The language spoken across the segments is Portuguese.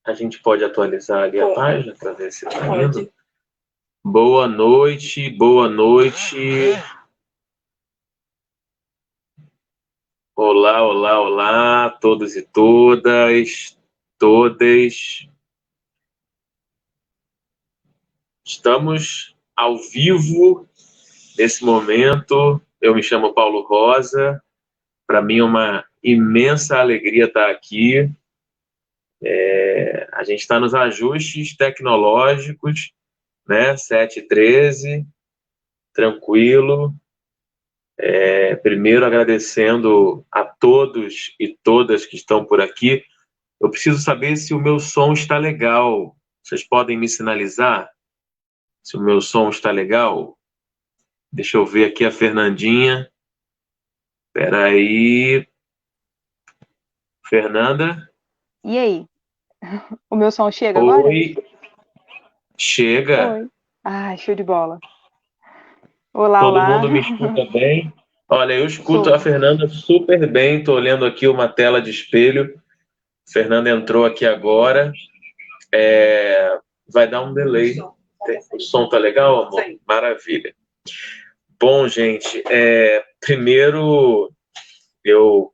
A gente pode atualizar ali a página para ver se está indo. Boa noite, boa noite. Olá, olá, olá, todos e todas, todas. Estamos ao vivo nesse momento. Eu me chamo Paulo Rosa. Para mim é uma imensa alegria estar aqui. A gente está nos ajustes tecnológicos, né? 7h13, tranquilo. Primeiro agradecendo a todos e todas que estão por aqui. Eu preciso saber se o meu som está legal. Vocês podem me sinalizar se o meu som está legal? Deixa eu ver aqui a Fernandinha. Espera aí. Fernanda? E aí? O meu som chega agora? Oi. Chega. Oi. Ah, show de bola. Olá, Todo olá. mundo me escuta bem? Olha, eu escuto a Fernanda super bem. Estou olhando aqui uma tela de espelho. Fernanda entrou aqui agora. Vai dar um delay. O som tá legal, amor? Sim. Maravilha. Bom, gente, primeiro eu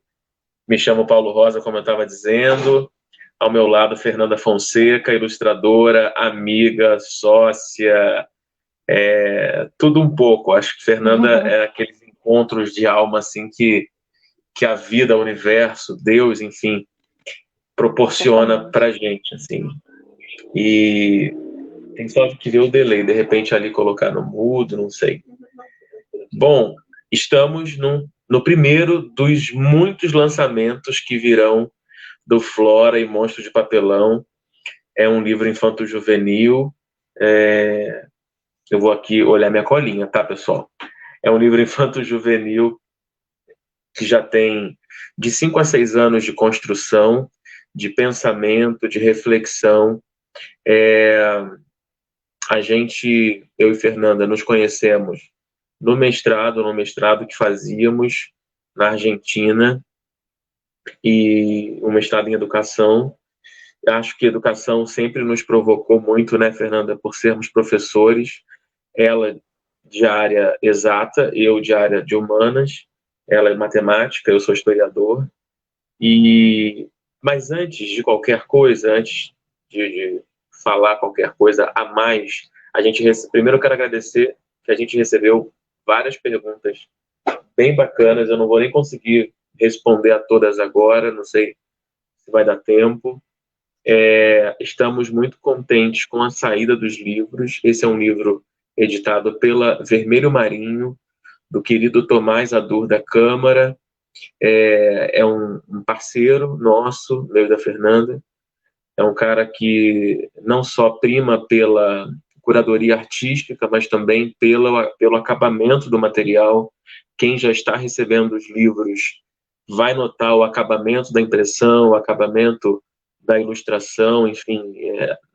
me chamo Paulo Rosa, como eu estava dizendo. Ao meu lado, Fernanda Fonseca, ilustradora, amiga, sócia, tudo um pouco. Acho que Fernanda é aqueles encontros de alma assim que a vida, o universo, Deus, enfim, proporciona pra gente, assim. E tem só que ver o delay, de repente ali colocar no mudo, não sei. Bom, estamos no primeiro dos muitos lançamentos que virão do Flora e Monstro de Papelão. É um livro infanto-juvenil. Eu vou aqui olhar minha colinha, tá, pessoal? É um livro infanto-juvenil que já tem de 5 a 6 anos de construção, de pensamento, de reflexão. Eu e Fernanda, nos conhecemos no mestrado que fazíamos na Argentina, e um mestrado em educação. Acho que educação sempre nos provocou muito, né, Fernanda, por sermos professores. Ela de área exata, eu de área de humanas. Ela é matemática, eu sou historiador. Mas antes de qualquer coisa, antes de falar qualquer coisa a mais, primeiro eu quero agradecer que a gente recebeu várias perguntas bem bacanas. Eu não vou nem conseguir responder a todas agora, não sei se vai dar tempo. Estamos muito contentes com a saída dos livros. Esse é um livro editado pela Vermelho Marinho, do querido Tomás Adur da Câmara. É um parceiro nosso, meu e da Fernanda. É um cara que não só prima pela curadoria artística, mas também pelo acabamento do material. Quem já está recebendo os livros vai notar o acabamento da impressão, o acabamento da ilustração, enfim,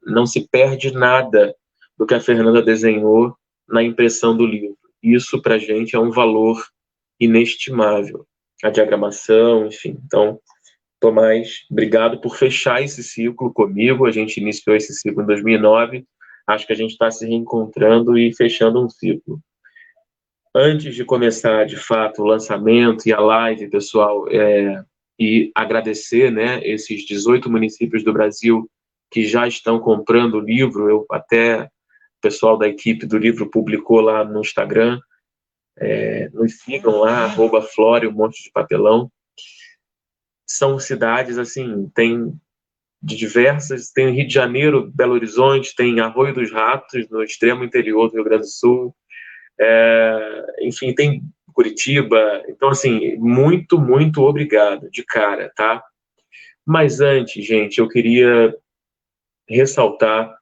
não se perde nada do que a Fernanda desenhou na impressão do livro. Isso, para a gente, é um valor inestimável. A diagramação, enfim. Então, Tomás, obrigado por fechar esse ciclo comigo. A gente iniciou esse ciclo em 2009. Acho que a gente está se reencontrando e fechando um ciclo. Antes de começar, de fato, o lançamento e a live, pessoal, e agradecer, né, esses 18 municípios do Brasil que já estão comprando o livro. Até o pessoal da equipe do livro publicou lá no Instagram. Nos sigam lá, @Flora e o Monte de Papelão. São cidades, assim, tem de diversas, tem Rio de Janeiro, Belo Horizonte, tem Arroio dos Ratos, no extremo interior do Rio Grande do Sul, enfim, tem Curitiba. Então, assim, muito, muito obrigado de cara, tá? Mas antes, gente, eu queria ressaltar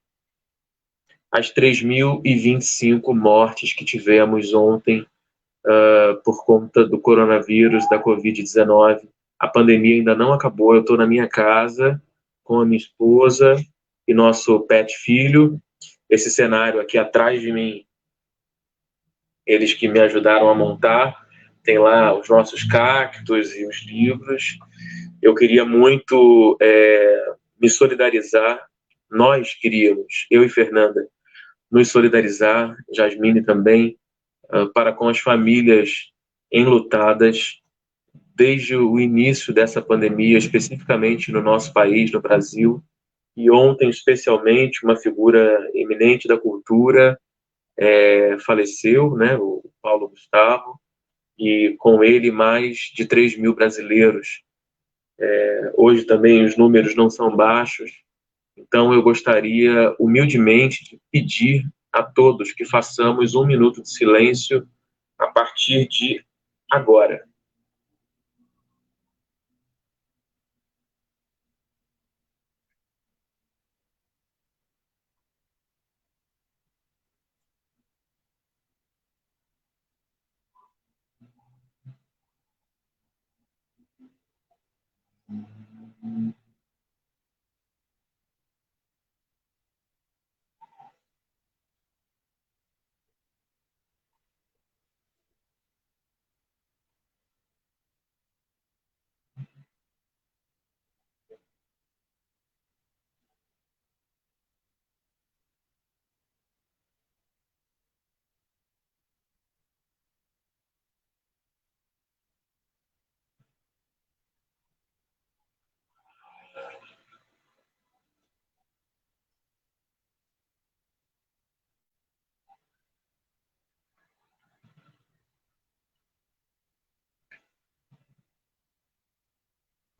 as 3.025 mortes que tivemos ontem por conta do coronavírus, da Covid-19. A pandemia ainda não acabou. Eu estou na minha casa com a minha esposa e nosso pet filho. Esse cenário aqui atrás de mim, eles que me ajudaram a montar, tem lá os nossos cactos e os livros. Eu queria muito me solidarizar, nós queríamos, eu e Fernanda, nos solidarizar, Jasmine também, para com as famílias enlutadas desde o início dessa pandemia, especificamente no nosso país, no Brasil, e ontem, especialmente, uma figura eminente da cultura faleceu, né, o Paulo Gustavo, e com ele mais de 3.000 brasileiros. Hoje também os números não são baixos, então eu gostaria humildemente de pedir a todos que façamos 1 minuto de silêncio a partir de agora.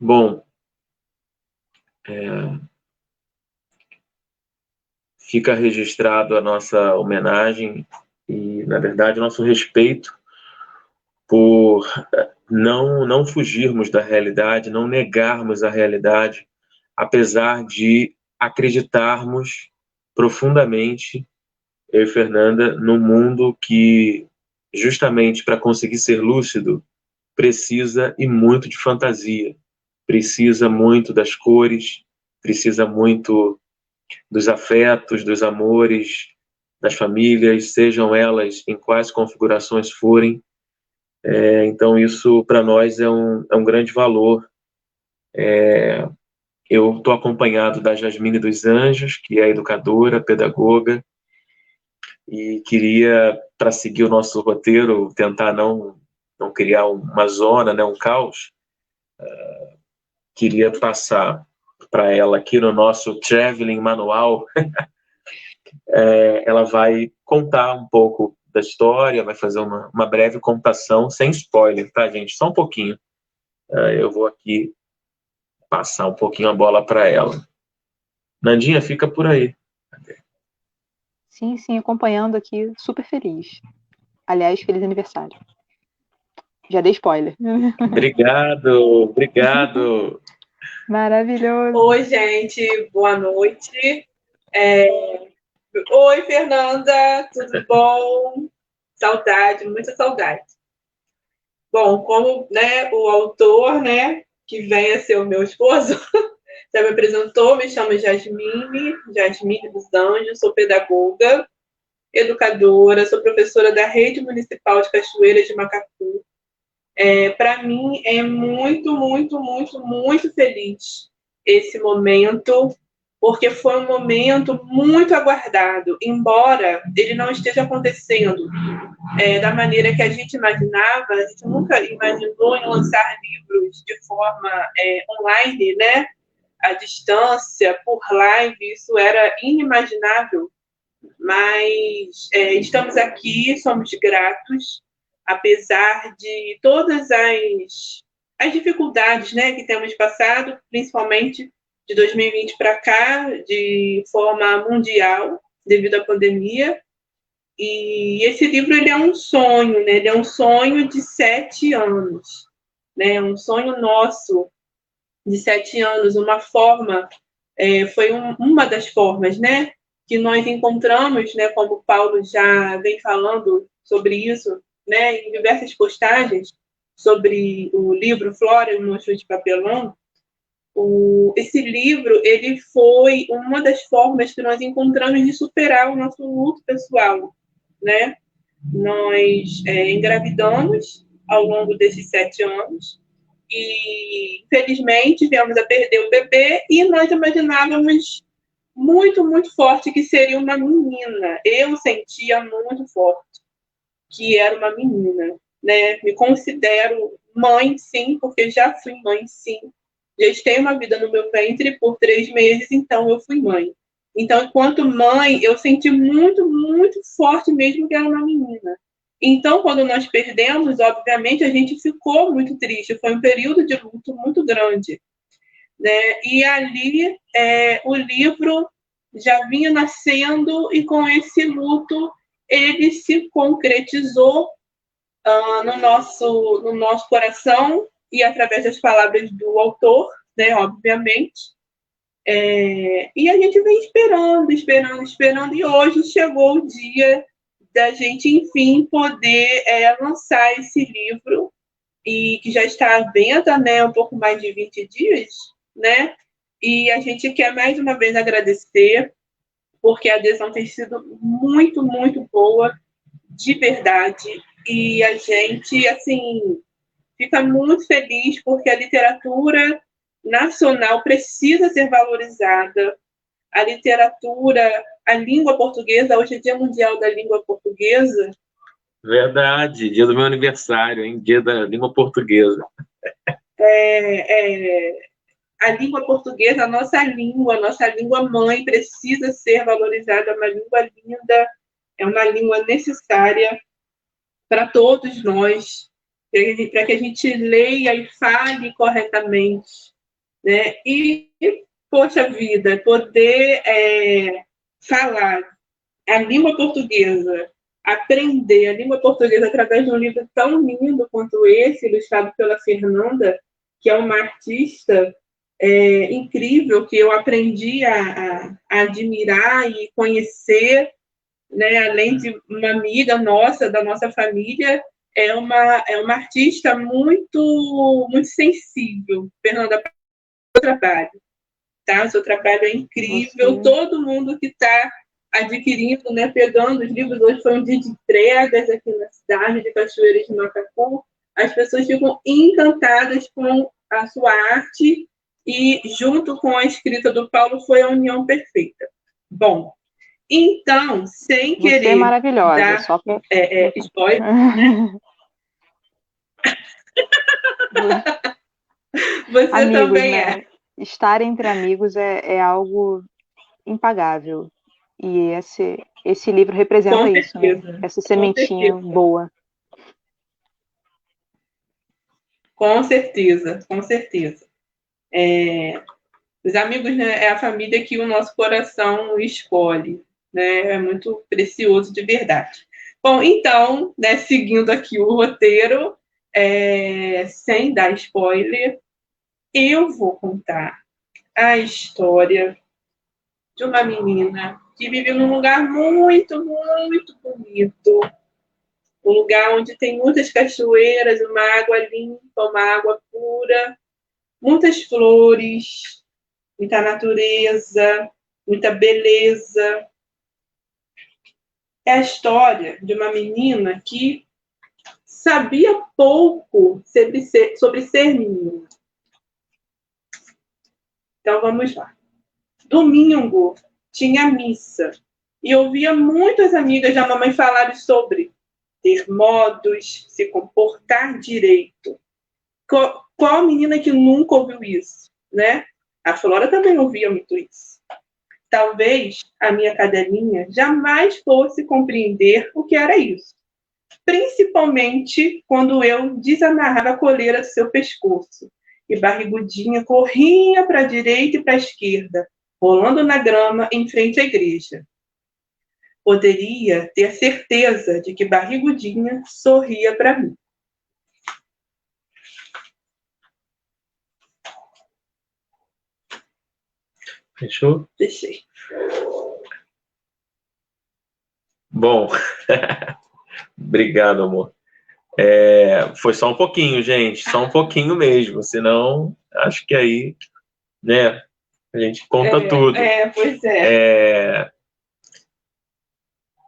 Bom, fica registrado a nossa homenagem e, na verdade, o nosso respeito por não fugirmos da realidade, não negarmos a realidade, apesar de acreditarmos profundamente, eu e Fernanda, num mundo que, justamente para conseguir ser lúcido, precisa e muito de fantasia, precisa muito das cores, precisa muito dos afetos, dos amores, das famílias, sejam elas em quais configurações forem. Então, isso para nós é um grande valor. Eu estou acompanhado da Jasmine dos Anjos, que é educadora, pedagoga, e queria, para seguir o nosso roteiro, tentar não criar uma zona, né, um caos, queria passar para ela aqui no nosso traveling manual. Ela vai contar um pouco da história, vai fazer uma breve contação, sem spoiler, tá, gente? Só um pouquinho. Eu vou aqui passar um pouquinho a bola para ela. Nandinha, fica por aí. Sim, sim, acompanhando aqui, super feliz. Aliás, feliz aniversário. Já dei spoiler. Obrigado. Maravilhoso. Oi, gente, boa noite. Oi, Fernanda, tudo bom? Saudade, muita saudade. Bom, como, né, o autor, né, que vem a ser o meu esposo, já me apresentou, me chamo Jasmine dos Anjos, sou pedagoga, educadora, sou professora da Rede Municipal de Cachoeira de Macacu. Para mim é muito, muito, muito, muito feliz esse momento, porque foi um momento muito aguardado, embora ele não esteja acontecendo da maneira que a gente imaginava. A gente nunca imaginou em lançar livros de forma online, né? À distância, por live, isso era inimaginável, mas estamos aqui, somos gratos, apesar de todas as dificuldades, né, que temos passado, principalmente de 2020 para cá, de forma mundial, devido à pandemia. E esse livro ele é um sonho, né? Ele é um sonho de 7 anos, né? Um sonho nosso de 7 anos, uma forma, foi uma das formas, né? Que nós encontramos, né? Como o Paulo já vem falando sobre isso, né? Em diversas postagens sobre o livro Flora e o Monstro de Papelão. Esse livro ele foi uma das formas que nós encontramos de superar o nosso luto pessoal, né? Nós engravidamos ao longo desses 7 anos E, infelizmente, viemos a perder o bebê e nós imaginávamos muito, muito forte que seria uma menina. Eu sentia muito forte que era uma menina, né? Me considero mãe, sim, porque já fui mãe, sim. Gestei uma vida no meu ventre por 3 meses, então eu fui mãe. Então, enquanto mãe, eu senti muito, muito forte mesmo que era uma menina. Então, quando nós perdemos, obviamente, a gente ficou muito triste. Foi um período de luto muito grande, né? E ali, o livro já vinha nascendo e com esse luto ele se concretizou no nosso coração e através das palavras do autor, né, obviamente. E a gente vem esperando, esperando, esperando, e hoje chegou o dia da gente, enfim, poder lançar esse livro, e que já está à venda, né, um pouco mais de 20 dias, né? E a gente quer mais uma vez agradecer, porque a adesão tem sido muito, muito boa, de verdade. E a gente, assim, fica muito feliz porque a literatura nacional precisa ser valorizada. A literatura, a língua portuguesa, hoje é Dia Mundial da Língua Portuguesa. Verdade, dia do meu aniversário, hein? Dia da língua portuguesa. A língua portuguesa, a nossa língua mãe precisa ser valorizada, é uma língua linda, é uma língua necessária para todos nós, para que a gente leia e fale corretamente, né? E, poxa vida, poder falar a língua portuguesa, aprender a língua portuguesa através de um livro tão lindo quanto esse, ilustrado pela Fernanda, que é uma artista incrível, que eu aprendi a admirar e conhecer, né? Além de uma amiga nossa, da nossa família, é uma artista muito, muito sensível. Fernanda, o trabalho, tá? O seu trabalho é incrível. Você... Todo mundo que está adquirindo, né, pegando os livros, hoje foi um dia de entregas aqui na cidade de Cachoeira de Macacu, as pessoas ficam encantadas com a sua arte e, junto com a escrita do Paulo, foi a união perfeita. Bom, então, sem Você é querer maravilhosa, dar só pra... spoiler, você Amigos, também né? é. Estar entre amigos é algo impagável. E esse livro Com representa isso, né? certeza, Essa com sementinha certeza, boa. com certeza, com certeza. Os amigos, né, é a família que o nosso coração escolhe, né? É muito precioso de verdade. Bom, então, né, seguindo aqui o roteiro, sem dar spoiler, eu vou contar a história de uma menina que vive num lugar muito, muito bonito. Um lugar onde tem muitas cachoeiras, uma água limpa, uma água pura, muitas flores, muita natureza, muita beleza. É a história de uma menina que sabia pouco sobre ser menina. Então vamos lá. Domingo tinha missa e ouvia muitas amigas da mamãe falarem sobre ter modos, se comportar direito. Qual menina que nunca ouviu isso, né? A Flora também ouvia muito isso. Talvez a minha cadelinha jamais fosse compreender o que era isso, principalmente quando eu desamarrava a coleira do seu pescoço e Barrigudinha corria para a direita e para a esquerda, rolando na grama em frente à igreja. Poderia ter certeza de que Barrigudinha sorria para mim. Fechou? Deixei. Bom, obrigado, amor. Foi só um pouquinho, gente, só um pouquinho mesmo, senão acho que aí, né, a gente conta tudo. Pois é.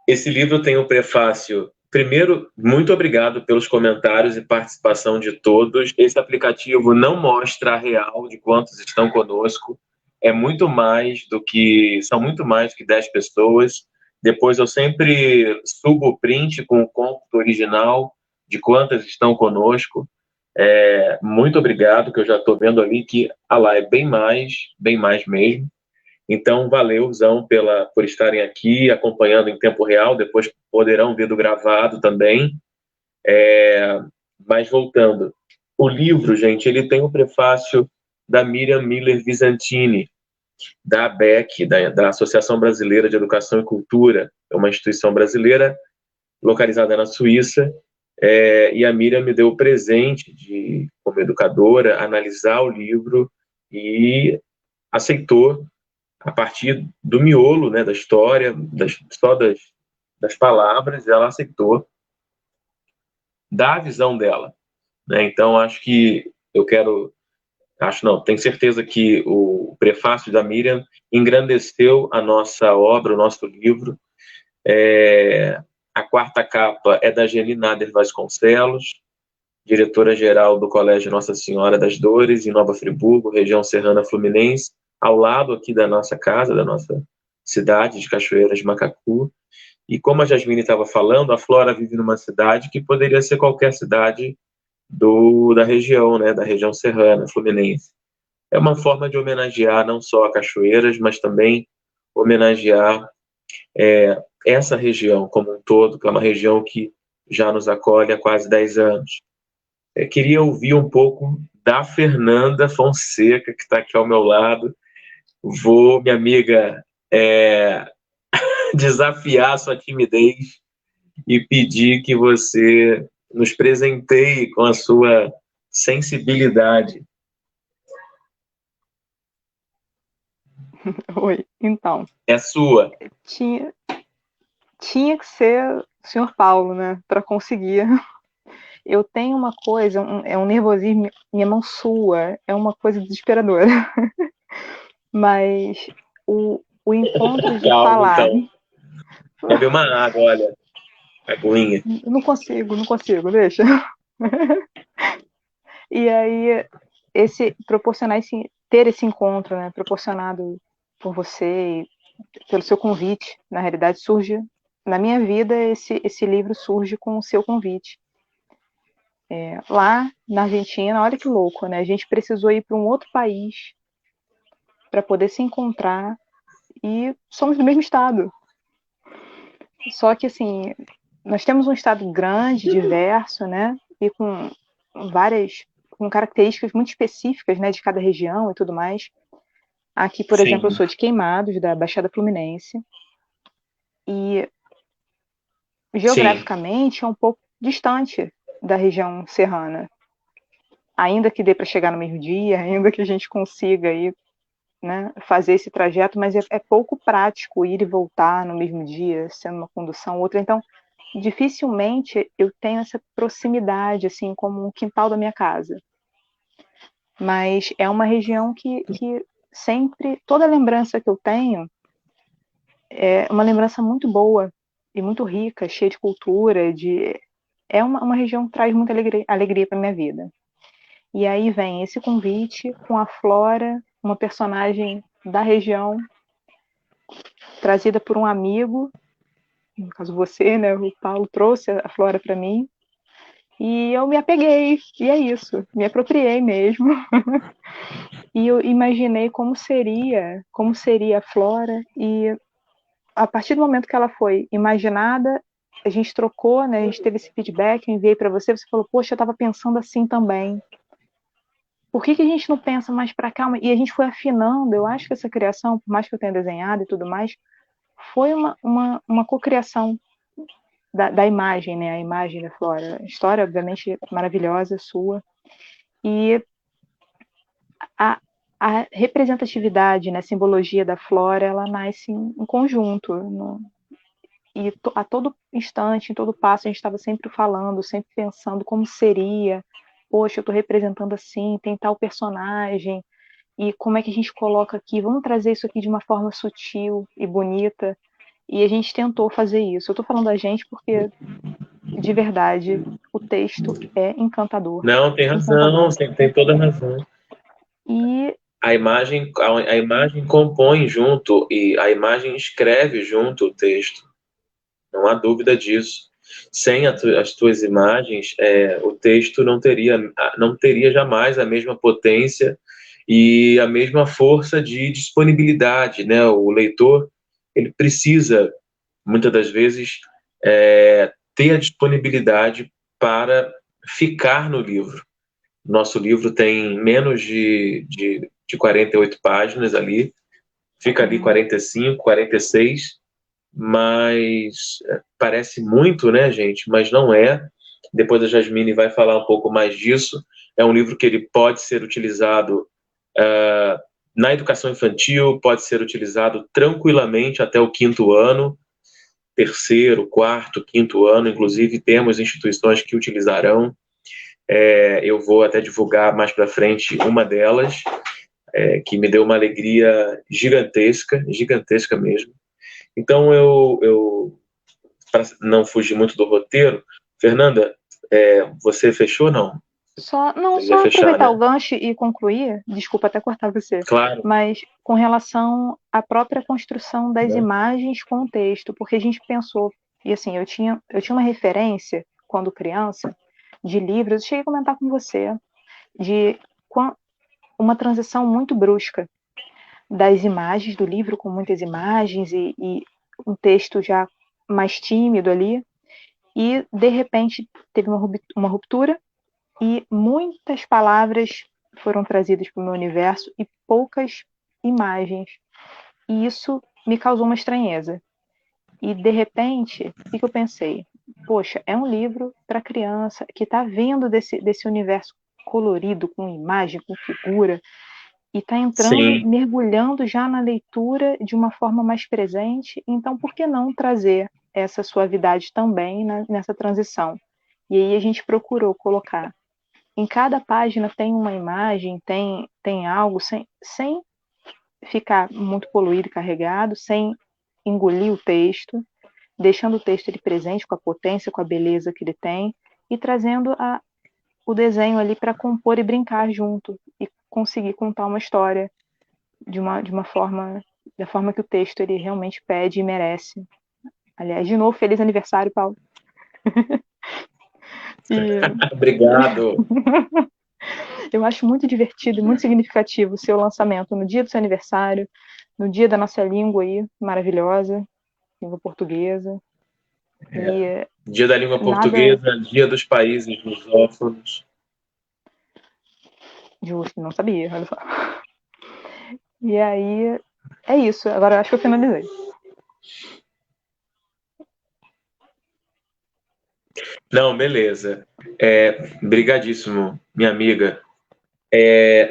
Esse livro tem um prefácio primeiro, muito obrigado pelos comentários e participação de todos. Esse aplicativo não mostra a real de quantos estão conosco. São muito mais do que 10 pessoas. Depois eu sempre subo o print com o cômputo original de quantas estão conosco. Muito obrigado, que eu já estou vendo ali que lá é bem mais mesmo. Então, valeuzão por estarem aqui, acompanhando em tempo real, depois poderão ver do gravado também. Mas voltando, o livro, gente, ele tem o prefácio da Miriam Miller Visantini, da ABEC, da Associação Brasileira de Educação e Cultura, é uma instituição brasileira localizada na Suíça, e a Miriam me deu o presente de, como educadora, analisar o livro e aceitou, a partir do miolo, né, da história, só das palavras, ela aceitou dar a visão dela. Né? Então, tenho certeza que o prefácio da Miriam engrandeceu a nossa obra, o nosso livro. A quarta capa é da Geni Nader Vasconcelos, diretora-geral do Colégio Nossa Senhora das Dores, em Nova Friburgo, região serrana fluminense, ao lado aqui da nossa casa, da nossa cidade de Cachoeiras de Macacu. E como a Jasmine estava falando, a Flora vive numa cidade que poderia ser qualquer cidade da região, né, da região serrana fluminense. É uma forma de homenagear não só a Cachoeiras, mas também homenagear essa região como um todo, que é uma região que já nos acolhe há quase 10 anos. Queria ouvir um pouco da Fernanda Fonseca, que está aqui ao meu lado. Vou, minha amiga, desafiar sua timidez e pedir que você nos presenteie com a sua sensibilidade. Oi, então. É sua. Tinha que ser o senhor Paulo, né, para conseguir. Eu tenho uma coisa, um nervosismo, minha mão sua, é uma coisa desesperadora. Mas o encontro de Calma, falar... então. Bebe uma água, olha. Aguinha. Não consigo, deixa. E aí, ter esse encontro, né, proporcionado por você, pelo seu convite, na realidade surge, na minha vida, esse livro surge com o seu convite. Lá na Argentina, olha que louco, né? A gente precisou ir para um outro país para poder se encontrar e somos do mesmo estado. Só que, assim, nós temos um estado grande, diverso, né? E com características muito específicas, né, de cada região e tudo mais. Aqui, por exemplo, eu sou de Queimados, da Baixada Fluminense. E geograficamente é um pouco distante da região serrana. Ainda que dê para chegar no mesmo dia, ainda que a gente consiga aí, né, fazer esse trajeto, mas é pouco prático ir e voltar no mesmo dia, sendo uma condução ou outra. Então, dificilmente eu tenho essa proximidade, assim, como um quintal da minha casa. Mas é uma região que sempre, toda lembrança que eu tenho é uma lembrança muito boa e muito rica, cheia de cultura, é uma região que traz muita alegria para minha vida. E aí vem esse convite com a Flora, uma personagem da região, trazida por um amigo, no caso você, né, o Paulo trouxe a Flora para mim, e eu me apeguei, e é isso, me apropriei mesmo. E eu imaginei como seria a Flora, e a partir do momento que ela foi imaginada, a gente trocou, né, a gente teve esse feedback, eu enviei para você falou, poxa, eu estava pensando assim também. Por que a gente não pensa mais para cá? E a gente foi afinando, eu acho que essa criação, por mais que eu tenha desenhado e tudo mais, foi uma cocriação da imagem, né, a imagem da Flora. A história, obviamente, maravilhosa, sua. E a representatividade, né, a simbologia da Flora, ela nasce em conjunto. E a todo instante, em todo passo, a gente estava sempre falando, sempre pensando como seria. Poxa, eu estou representando assim, tem tal personagem, e como é que a gente coloca aqui? Vamos trazer isso aqui de uma forma sutil e bonita. E a gente tentou fazer isso. Eu estou falando da gente porque de verdade, o texto é encantador. Não, tem razão, tem toda a razão. E a imagem compõe junto e a imagem escreve junto o texto. Não há dúvida disso. Sem as tuas imagens, o texto não teria jamais a mesma potência e a mesma força de disponibilidade, né? O leitor, ele precisa, muitas das vezes, ter a disponibilidade para ficar no livro. Nosso livro tem menos de 48 páginas ali, fica ali 45, 46, mas parece muito, né, gente? Mas não é. Depois a Jasmine vai falar um pouco mais disso. É um livro que ele pode ser utilizado na educação infantil, pode ser utilizado tranquilamente até o 5º ano, 3º, 4º, 5º ano, inclusive temos instituições que utilizarão. Eu vou até divulgar mais para frente uma delas, que me deu uma alegria gigantesca, gigantesca mesmo. Então, para não fugir muito do roteiro, Fernanda, você fechou, não? Só fechar, aproveitar, né, o gancho e concluir, desculpa até cortar você, claro, mas com relação à própria construção das imagens com o texto, porque a gente pensou, e assim, eu tinha uma referência, quando criança, de livros, eu cheguei a comentar com você, de uma transição muito brusca das imagens do livro, com muitas imagens e um texto já mais tímido ali, e de repente teve uma ruptura e muitas palavras foram trazidas para o meu universo e poucas imagens. E isso me causou uma estranheza. E de repente, o que eu pensei? Poxa, é um livro para criança que está vendo desse universo colorido, com imagem, com figura, e está entrando, sim, mergulhando já na leitura de uma forma mais presente. Então, por que não trazer essa suavidade também nessa transição? E aí a gente procurou colocar em cada página tem uma imagem, tem algo, sem ficar muito poluído e carregado, sem engolir o texto, deixando o texto ele presente com a potência, com a beleza que ele tem, e trazendo o desenho ali para compor e brincar junto, e conseguir contar uma história de uma forma, da forma que o texto ele realmente pede e merece. Aliás, de novo, feliz aniversário, Paulo. Obrigado. Eu acho muito divertido e muito significativo o seu lançamento no dia do seu aniversário, no dia da nossa língua aí, maravilhosa, língua portuguesa. Dia da língua portuguesa, dia dos países lusófonos. Justo, não sabia, olha só. E aí, é isso. Agora acho que eu finalizei. Não, beleza. Brigadíssimo, minha amiga.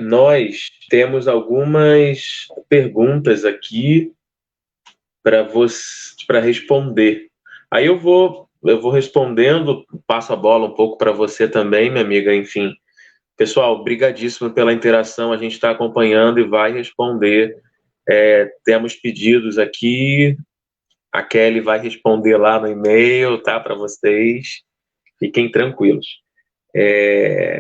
Nós temos algumas perguntas aqui para responder. Aí eu vou respondendo, passo a bola um pouco para você também, minha amiga. Enfim, pessoal, brigadíssimo pela interação. A gente está acompanhando e vai responder. Temos pedidos aqui. A Kelly vai responder lá no e-mail, tá? Para vocês. Fiquem tranquilos.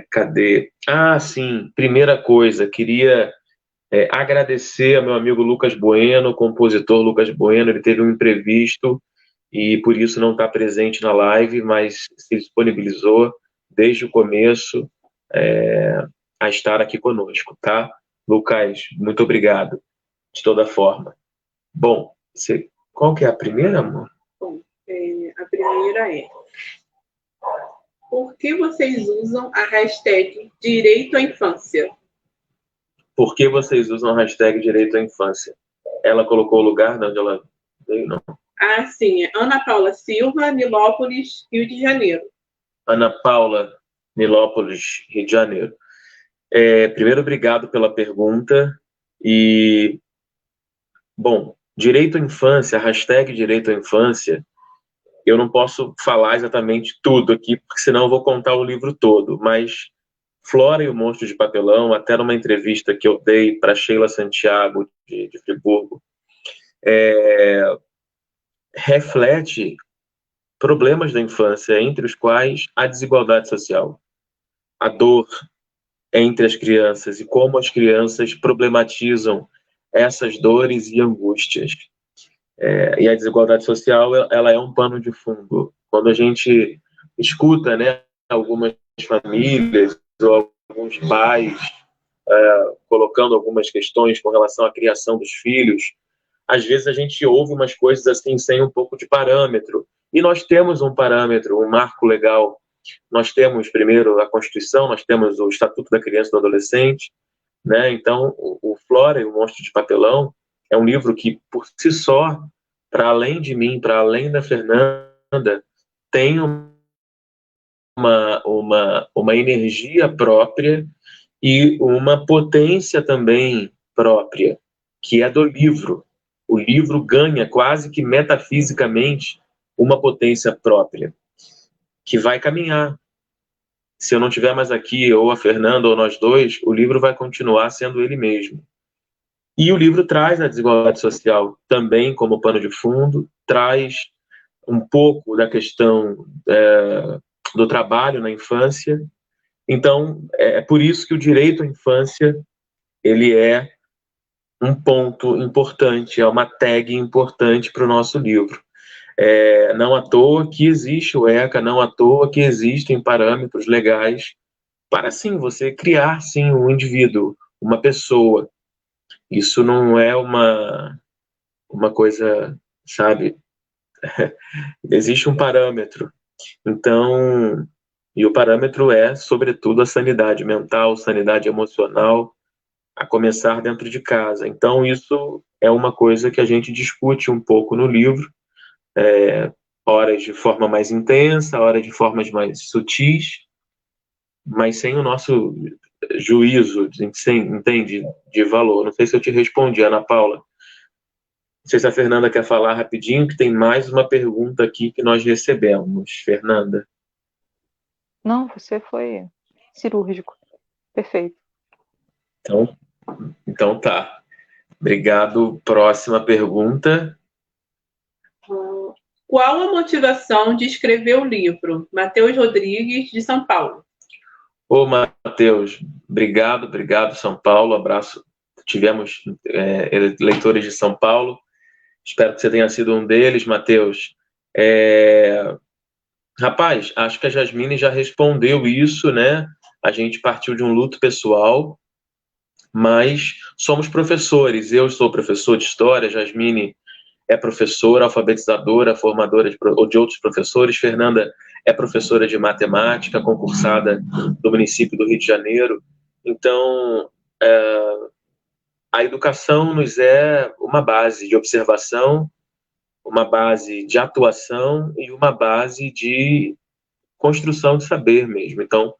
Cadê? Ah, sim. Primeira coisa, queria agradecer ao meu amigo Lucas Bueno, o compositor Lucas Bueno. Ele teve um imprevisto e por isso não está presente na live, mas se disponibilizou desde o começo a estar aqui conosco, tá? Lucas, muito obrigado, de toda forma. Bom, qual que é a primeira, amor? Bom, a primeira é: por que vocês usam a hashtag Direito à Infância? Por que vocês usam a hashtag Direito à Infância? Ela colocou o lugar de onde ela veio, não? Ah, sim. Ana Paula Silva, Nilópolis, Rio de Janeiro. Ana Paula, Nilópolis, Rio de Janeiro. Primeiro, obrigado pela pergunta. E, bom, Direito à Infância, a hashtag Direito à Infância, eu não posso falar exatamente tudo aqui, porque senão eu vou contar o livro todo, mas Flora e o Monstro de Papelão, até numa entrevista que eu dei para Sheila Santiago, de Friburgo, reflete problemas da infância, entre os quais a desigualdade social, a dor entre as crianças e como as crianças problematizam essas dores e angústias. E a desigualdade social, ela é um pano de fundo. Quando a gente escuta, né, algumas famílias ou alguns pais colocando algumas questões com relação à criação dos filhos, às vezes a gente ouve umas coisas assim sem um pouco de parâmetro. E nós temos um parâmetro, um marco legal. Nós temos, primeiro, a Constituição, nós temos o Estatuto da Criança e do Adolescente, né? Então, o Flora e o Monstro de Papelão é um livro que, por si só, para além de mim, para além da Fernanda, tem uma energia própria e uma potência também própria, que é do livro. O livro ganha quase que metafisicamente uma potência própria, que vai caminhar. Se eu não estiver mais aqui, ou a Fernanda, ou nós dois, o livro vai continuar sendo ele mesmo. E o livro traz a desigualdade social também como pano de fundo, traz um pouco da questão do trabalho na infância. Então, é por isso que o direito à infância ele é um ponto importante, é uma tag importante para o nosso livro. Não à toa que existe o ECA, não à toa que existem parâmetros legais para, sim, você criar, sim, um indivíduo, uma pessoa. Isso não é uma coisa, sabe? Existe um parâmetro. Então, e o parâmetro é, sobretudo, a sanidade mental, sanidade emocional, a começar dentro de casa. Então, isso é uma coisa que a gente discute um pouco no livro, horas de forma mais intensa, horas de formas mais sutis, mas sem o nosso juízo, entende, de valor. Não sei se eu te respondi, Ana Paula. Não sei se a Fernanda quer falar rapidinho, que tem mais uma pergunta aqui que nós recebemos. Fernanda. Não, você foi cirúrgico. Perfeito. Então tá. Obrigado. Próxima pergunta. Qual a motivação de escrever o livro? Matheus Rodrigues, de São Paulo. Ô, Matheus, obrigado, São Paulo, abraço. Tivemos leitores de São Paulo, espero que você tenha sido um deles, Matheus. Rapaz, acho que a Jasmine já respondeu isso, né? A gente partiu de um luto pessoal, mas somos professores. Eu sou professor de história, Jasmine é professora, alfabetizadora, formadora de outros professores. Fernanda é professora de matemática, concursada do município do Rio de Janeiro. Então, a educação nos é uma base de observação, uma base de atuação e uma base de construção de saber mesmo. Então,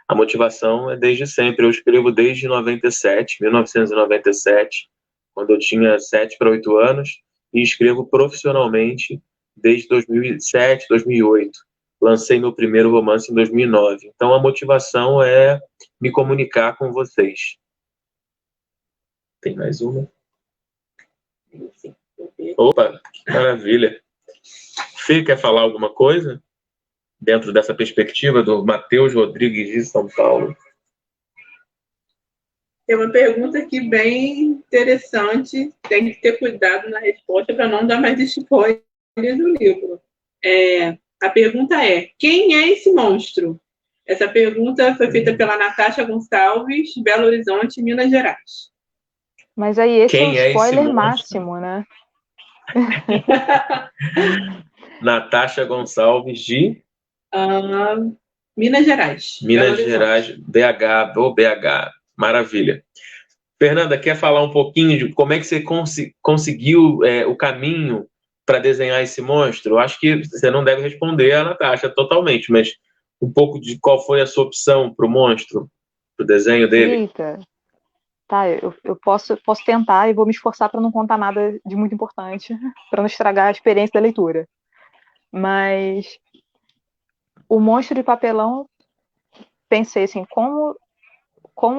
a motivação é desde sempre. Eu escrevo desde 1997, quando eu tinha 7 para 8 anos, e escrevo profissionalmente desde 2007, 2008. Lancei meu primeiro romance em 2009. Então, a motivação é me comunicar com vocês. Tem mais uma? Opa, que maravilha. Fê, quer falar alguma coisa? Dentro dessa perspectiva do Matheus Rodrigues de São Paulo. Tem uma pergunta aqui bem interessante, tem que ter cuidado na resposta para não dar mais spoiler do livro. A pergunta é: quem é esse monstro? Essa pergunta foi feita pela Natasha Gonçalves, Belo Horizonte, Minas Gerais. Mas aí esse é o spoiler máximo, né? Natasha Gonçalves de Minas Gerais. Minas Gerais, BH, BH. Maravilha. Fernanda, quer falar um pouquinho de como é que você conseguiu o caminho para desenhar esse monstro? Eu acho que você não deve responder a Natasha totalmente, mas um pouco de qual foi a sua opção para o monstro, para o desenho dele. Eita. Tá, eu posso tentar e vou me esforçar para não contar nada de muito importante, para não estragar a experiência da leitura. Mas o monstro de papelão, pensei assim, como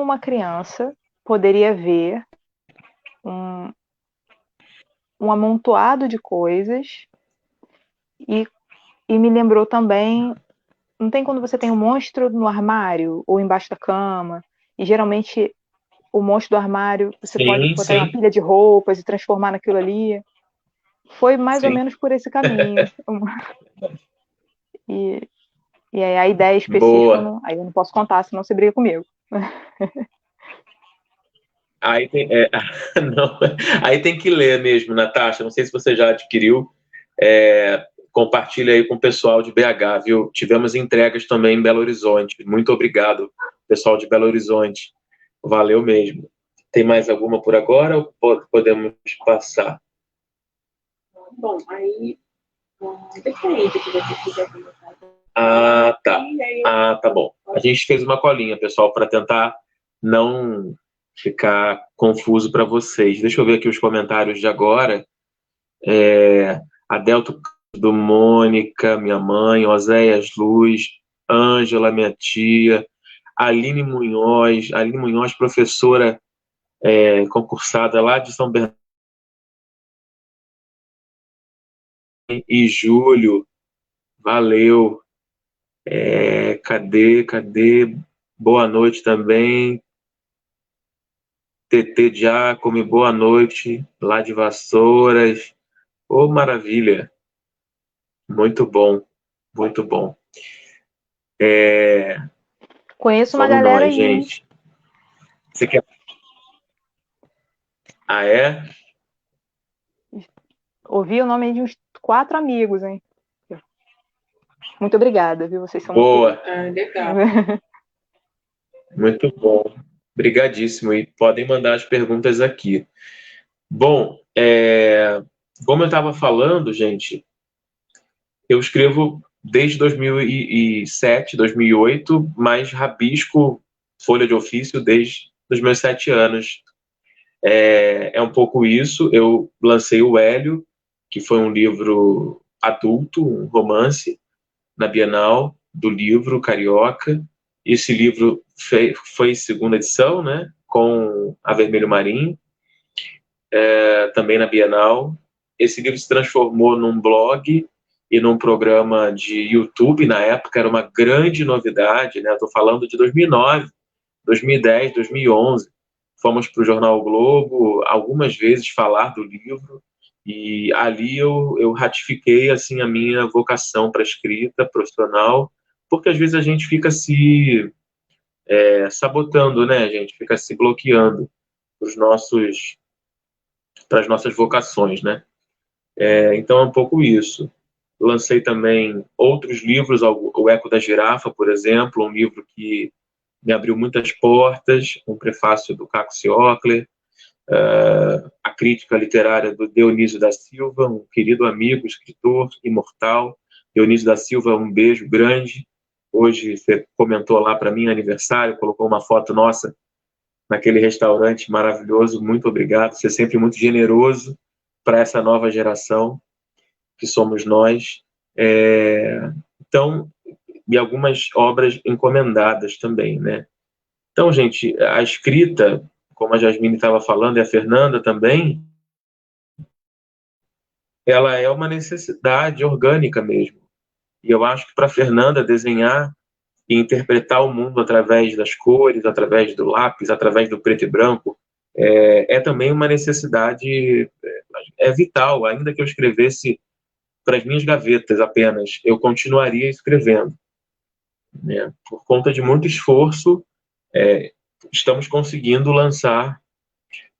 uma criança poderia ver um amontoado de coisas e E me lembrou também, não tem quando você tem um monstro no armário ou embaixo da cama, e geralmente o monstro do armário você pode Sim, botar em uma sim, pilha de roupas e transformar naquilo ali. Foi mais ou sim. menos por esse caminho. E, e aí a ideia específica, Boa. aí eu não posso contar, senão você briga comigo. Aí tem, não, aí tem que ler mesmo, Natasha. Não sei se você já adquiriu. Compartilha aí com o pessoal de BH, viu? Tivemos entregas também em Belo Horizonte. Muito obrigado, pessoal de Belo Horizonte. Valeu mesmo. Tem mais alguma por agora ou podemos passar? Bom, aí depende do que você quiser comentar. Ah, tá. Ah, tá bom. A gente fez uma colinha, pessoal, para tentar não ficar confuso para vocês. Deixa eu ver aqui os comentários de agora. Adelto do Mônica, minha mãe, Oséias Luz, Ângela, minha tia, Aline Munhoz, professora concursada lá de São Bernardo, e Júlio, valeu. Cadê? Boa noite também. TT Giacomi, boa noite, lá de Vassouras. Ô, maravilha. Muito bom, muito bom. Conheço uma Vamos galera nós, aí, hein? gente. Você quer... Ah, é? Ouvi o nome aí de uns 4 amigos, hein? Muito obrigada, viu? Vocês são muito Boa, Ah, legal. muito bom. Obrigadíssimo. E podem mandar as perguntas aqui. Bom, como eu estava falando, gente, eu escrevo desde 2007, 2008, mas rabisco folha de ofício desde os meus 7 anos. É um pouco isso. Eu lancei o Hélio, que foi um livro adulto, um romance, na Bienal do Livro Carioca. Esse livro foi segunda edição, né, com a Vermelho Marinho, também na Bienal. Esse livro se transformou num blog e num programa de YouTube. Na época era uma grande novidade, né? Estou falando de 2009, 2010, 2011. Fomos para o Jornal o Globo algumas vezes falar do livro, e ali eu ratifiquei assim a minha vocação para escrita profissional, porque às vezes a gente fica se sabotando, né? A gente fica se bloqueando para as nossas vocações, né? Então é um pouco isso. Lancei também outros livros, o Eco da Girafa, por exemplo, um livro que me abriu muitas portas, um prefácio do Caco Ciocler, a crítica literária do Dionísio da Silva, um querido amigo, escritor imortal. Dionísio da Silva, um beijo grande. Hoje você comentou lá para mim, aniversário, colocou uma foto nossa naquele restaurante maravilhoso. Muito obrigado. Você é sempre muito generoso para essa nova geração que somos nós. Então, e algumas obras encomendadas também, né? Então, gente, a escrita, como a Jasmine estava falando, e a Fernanda também, ela é uma necessidade orgânica mesmo. E eu acho que para a Fernanda desenhar e interpretar o mundo através das cores, através do lápis, através do preto e branco, também uma necessidade vital. Ainda que eu escrevesse para as minhas gavetas apenas, eu continuaria escrevendo, né? Por conta de muito esforço, estamos conseguindo lançar,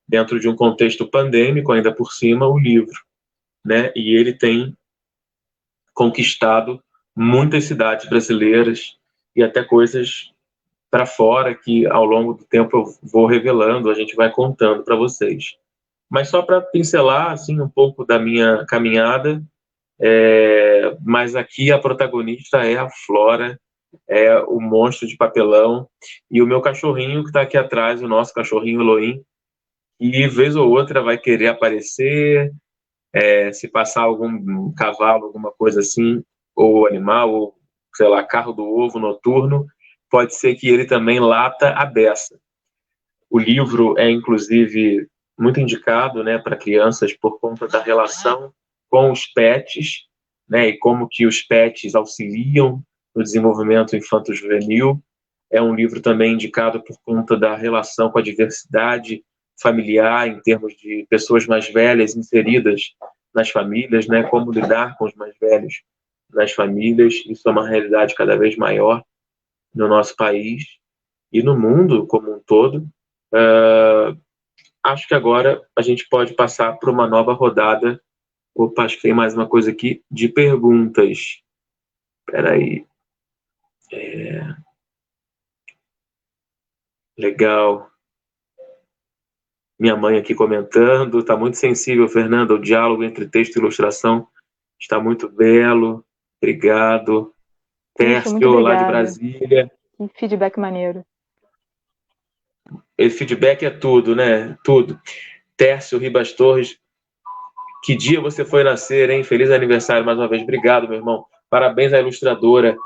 dentro de um contexto pandêmico, ainda por cima, o livro, né? E ele tem conquistado muitas cidades brasileiras e até coisas para fora que, ao longo do tempo, eu vou revelando, a gente vai contando para vocês. Mas só para pincelar assim um pouco da minha caminhada, mas aqui a protagonista é a Flora, é o monstro de papelão, e o meu cachorrinho que está aqui atrás, o nosso cachorrinho Elohim, e vez ou outra vai querer aparecer, se passar algum cavalo, alguma coisa assim, ou animal, ou sei lá, carro do ovo noturno, pode ser que ele também lata a beça. O livro é, inclusive, muito indicado, né, para crianças por conta da relação com os pets, né, e como que os pets auxiliam no desenvolvimento infanto-juvenil. É um livro também indicado por conta da relação com a diversidade familiar, em termos de pessoas mais velhas inseridas nas famílias, né, como lidar com os mais velhos nas famílias. Isso é uma realidade cada vez maior no nosso país e no mundo como um todo. Acho que agora a gente pode passar para uma nova rodada. Opa, acho que tem mais uma coisa aqui de perguntas. Espera aí. Legal. Minha mãe aqui comentando. Está muito sensível, Fernanda. O diálogo entre texto e ilustração está muito belo. Obrigado. Isso, muito Tércio, lá de obrigada. Brasília. Que feedback maneiro. Esse feedback é tudo, né? Tudo. Tércio Ribas Torres, que dia você foi nascer, hein? Feliz aniversário mais uma vez. Obrigado, meu irmão. Parabéns à ilustradora.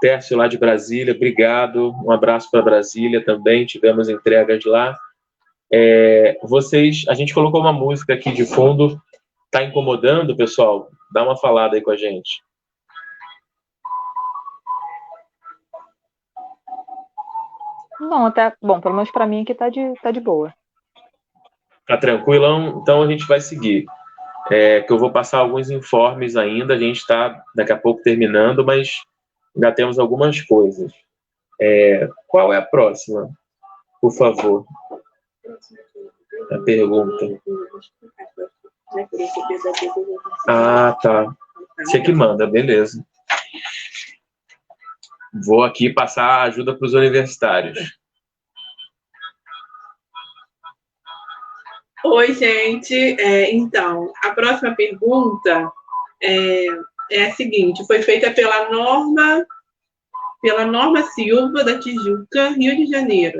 Tércio, lá de Brasília, obrigado. Um abraço para Brasília também. Tivemos entregas lá. A gente colocou uma música aqui de fundo. Tá incomodando, pessoal? Dá uma falada aí com a gente. Não, pelo menos para mim aqui tá de boa. Tá tranquilão? Então a gente vai seguir. Que eu vou passar alguns informes ainda. A gente está daqui a pouco terminando, mas ainda temos algumas coisas. Qual é a próxima? Por favor. A pergunta. Ah, tá. Você que manda, beleza. Vou aqui passar ajuda para os universitários. Oi, gente. Então, a próxima pergunta é a seguinte: foi feita pela Norma Silva, da Tijuca, Rio de Janeiro.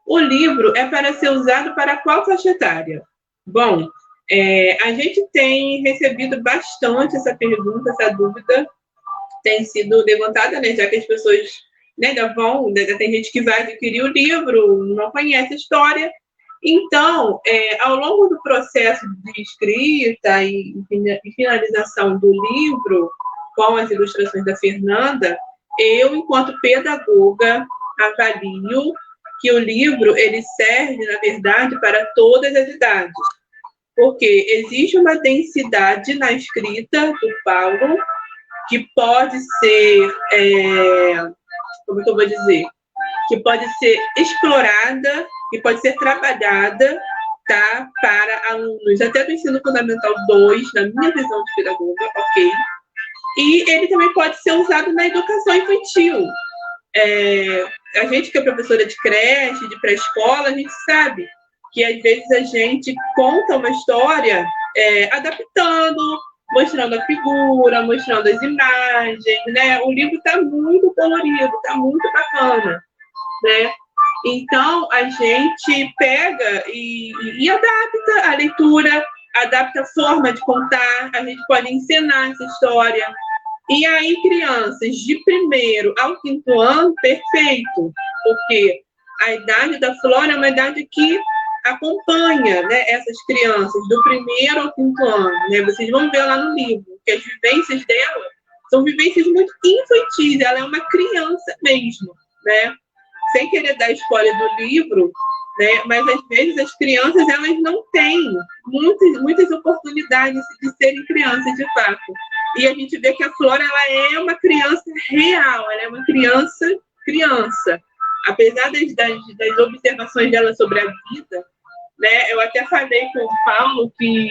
O livro é para ser usado para qual faixa etária? Bom, a gente tem recebido bastante essa pergunta, essa dúvida tem sido levantada, né, já que as pessoas, né, ainda tem gente que vai adquirir o livro, não conhece a história. Então, ao longo do processo de escrita e finalização do livro, com as ilustrações da Fernanda, eu, enquanto pedagoga, avalio que o livro ele serve, na verdade, para todas as idades, porque existe uma densidade na escrita do Paulo que pode ser, como é que eu vou dizer, que pode ser explorada, que pode ser trabalhada, tá, para alunos até do ensino fundamental 2, na minha visão de pedagoga, ok? E ele também pode ser usado na educação infantil. A gente que é professora de creche, de pré-escola, a gente sabe que às vezes a gente conta uma história adaptando, mostrando a figura, mostrando as imagens, né? O livro está muito colorido, está muito bacana, né? Então, a gente pega e adapta a leitura, adapta a forma de contar, a gente pode encenar essa história. E aí, crianças de 1º ao 5º ano, perfeito, porque a idade da Flora é uma idade que acompanha, né, essas crianças do 1º ao 5º ano. Né? Vocês vão ver lá no livro que as vivências dela são vivências muito infantis, ela é uma criança mesmo, né? Sem querer dar spoiler do livro, né? Mas às vezes as crianças elas não têm muitas oportunidades de serem crianças de fato. E a gente vê que a Flora ela é uma criança real, ela é uma criança. Apesar das observações dela sobre a vida, né? Eu até falei com o Paulo que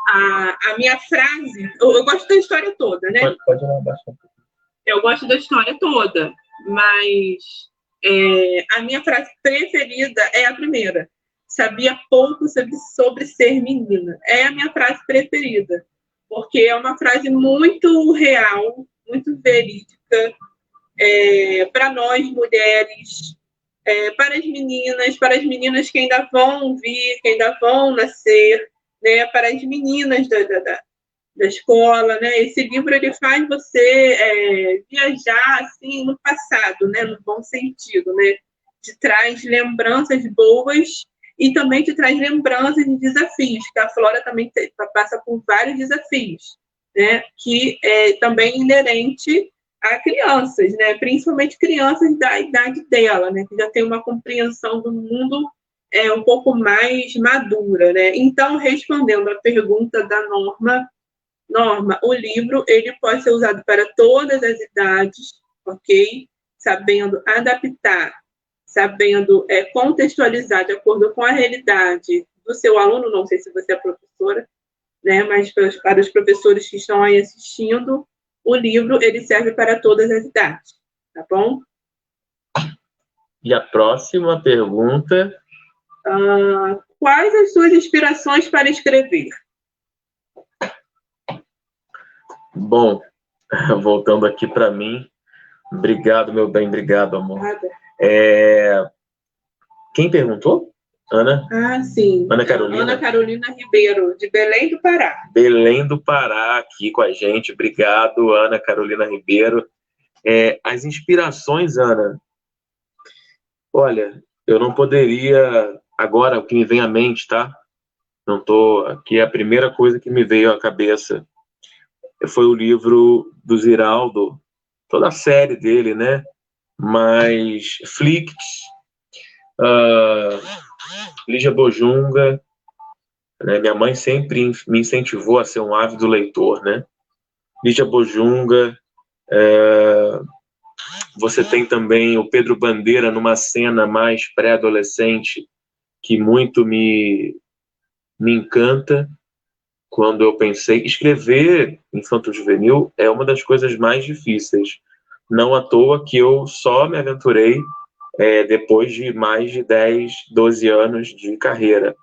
a minha frase, eu gosto da história toda, né? Pode ir lá abaixo. Eu gosto da história toda, mas a minha frase preferida é a primeira. Sabia pouco sobre ser menina. É a minha frase preferida, porque é uma frase muito real, muito verídica, para nós mulheres, para as meninas que ainda vão vir, que ainda vão nascer, né? Para as meninas da escola, né? Esse livro ele faz você viajar assim no passado, né? No bom sentido, né? Te traz lembranças boas e também te traz lembranças de desafios, que a Flora também passa por vários desafios, né, que é também inerente a crianças, né, principalmente crianças da idade dela, né, que já tem uma compreensão do mundo um pouco mais madura, né? Então, respondendo à pergunta da Norma, o livro ele pode ser usado para todas as idades, ok? Sabendo adaptar, sabendo contextualizar de acordo com a realidade do seu aluno. Não sei se você é professora, né? Mas para os professores que estão aí assistindo, o livro ele serve para todas as idades, tá bom? E a próxima pergunta... quais as suas inspirações para escrever? Bom, voltando aqui para mim, obrigado, meu bem, obrigado, amor. Quem perguntou? Ana? Sim. Ana Carolina? Ana Carolina Ribeiro, de Belém do Pará. Belém do Pará, aqui com a gente. Obrigado, Ana Carolina Ribeiro. As inspirações, Ana, olha, eu não poderia, agora, o que me vem à mente, tá? Não tô, aqui é a primeira coisa que me veio à cabeça. Foi o livro do Ziraldo, toda a série dele, né? Mas Flicts, Lígia Bojunga, né? Minha mãe sempre me incentivou a ser um ávido leitor, né? Lígia Bojunga, você tem também o Pedro Bandeira numa cena mais pré-adolescente que muito me encanta. Quando eu pensei, escrever infanto-juvenil é uma das coisas mais difíceis. Não à toa que eu só me aventurei depois de mais de 10, 12 anos de carreira.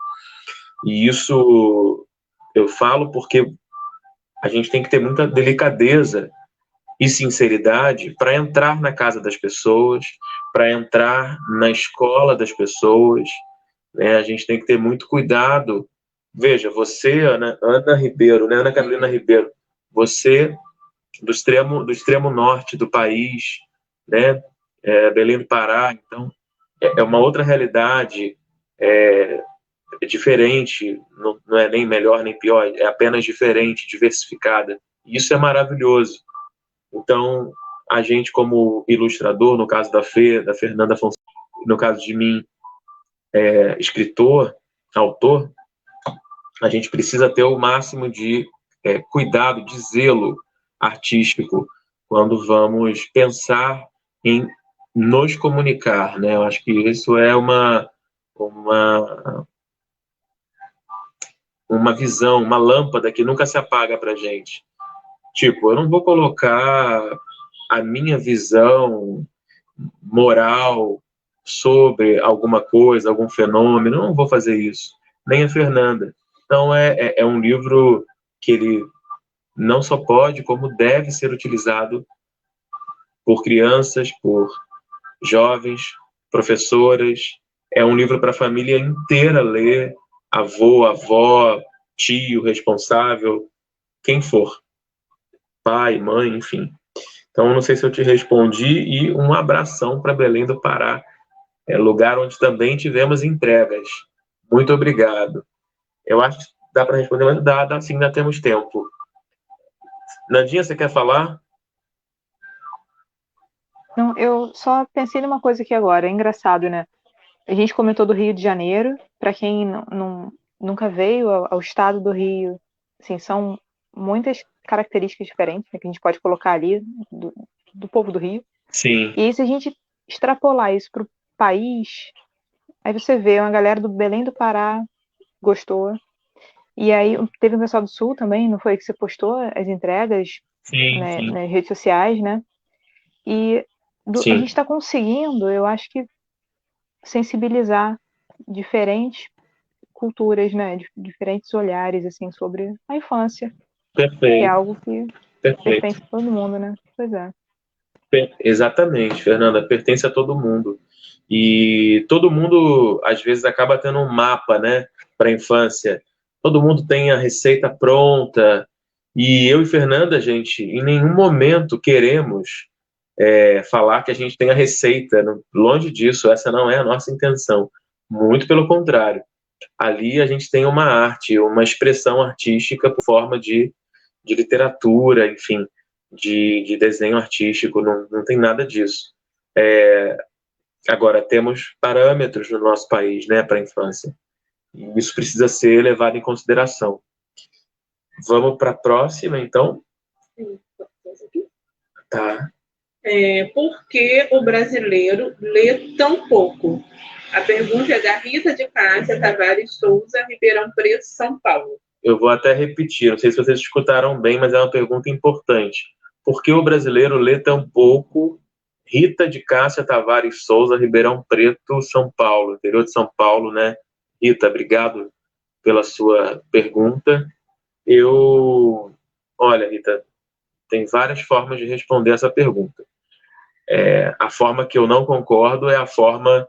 E isso eu falo porque a gente tem que ter muita delicadeza e sinceridade para entrar na casa das pessoas, para entrar na escola das pessoas, né? A gente tem que ter muito cuidado. Veja, você, Ana Ribeiro, né? Ana Carolina Ribeiro, você do extremo norte do país, né? Belém do Pará, então é uma outra realidade, é diferente, não é nem melhor nem pior, é apenas diferente, diversificada. E isso é maravilhoso. Então, a gente como ilustrador, no caso da Fernanda Fonseca, no caso de mim, escritor, autor, a gente precisa ter o máximo de cuidado, de zelo artístico quando vamos pensar em nos comunicar, né? Eu acho que isso é uma visão, uma lâmpada que nunca se apaga para a gente. Tipo, eu não vou colocar a minha visão moral sobre alguma coisa, algum fenômeno, eu não vou fazer isso. Nem a Fernanda. Então, é um livro que ele não só pode, como deve ser utilizado por crianças, por jovens, professoras. É um livro para a família inteira ler, avô, avó, tio, responsável, quem for. Pai, mãe, enfim. Então, não sei se eu te respondi, e um abração para Belém do Pará, lugar onde também tivemos entregas. Muito obrigado. Eu acho que dá para responder, mas dá sim, ainda temos tempo. Nandinha, você quer falar? Não, eu só pensei numa coisa aqui agora, é engraçado, né? A gente comentou do Rio de Janeiro, para quem nunca veio ao estado do Rio, assim, são muitas características diferentes, né, que a gente pode colocar ali do povo do Rio. Sim. E aí, se a gente extrapolar isso para o país, aí você vê uma galera do Belém do Pará gostou. E aí teve um pessoal do Sul também, não foi que você postou as entregas, Sim, né, sim. nas redes sociais, né? E a gente está conseguindo, eu acho que, sensibilizar diferentes culturas, né? Diferentes olhares, assim, sobre a infância. Perfeito. Que é algo que pertence a todo mundo, né? Pois é. Exatamente, Fernanda, pertence a todo mundo. E todo mundo, às vezes, acaba tendo um mapa, né, para a infância. Todo mundo tem a receita pronta. E eu e Fernanda, gente, em nenhum momento queremos falar que a gente tem a receita. Longe disso, essa não é a nossa intenção. Muito pelo contrário. Ali a gente tem uma arte, uma expressão artística por forma de de literatura, enfim, de desenho artístico, não tem nada disso. Agora, temos parâmetros no nosso país, né, para a infância. E isso precisa ser levado em consideração. Vamos para a próxima, então? Tá. Por que o brasileiro lê tão pouco? A pergunta é da Rita de Cássia Tavares Souza, Ribeirão Preto, São Paulo. Eu vou até repetir, não sei se vocês escutaram bem, mas é uma pergunta importante. Por que o brasileiro lê tão pouco? Rita de Cássia Tavares Souza, Ribeirão Preto, São Paulo, interior de São Paulo, né? Rita, obrigado pela sua pergunta. Olha, Rita, tem várias formas de responder essa pergunta. A forma que eu não concordo é a forma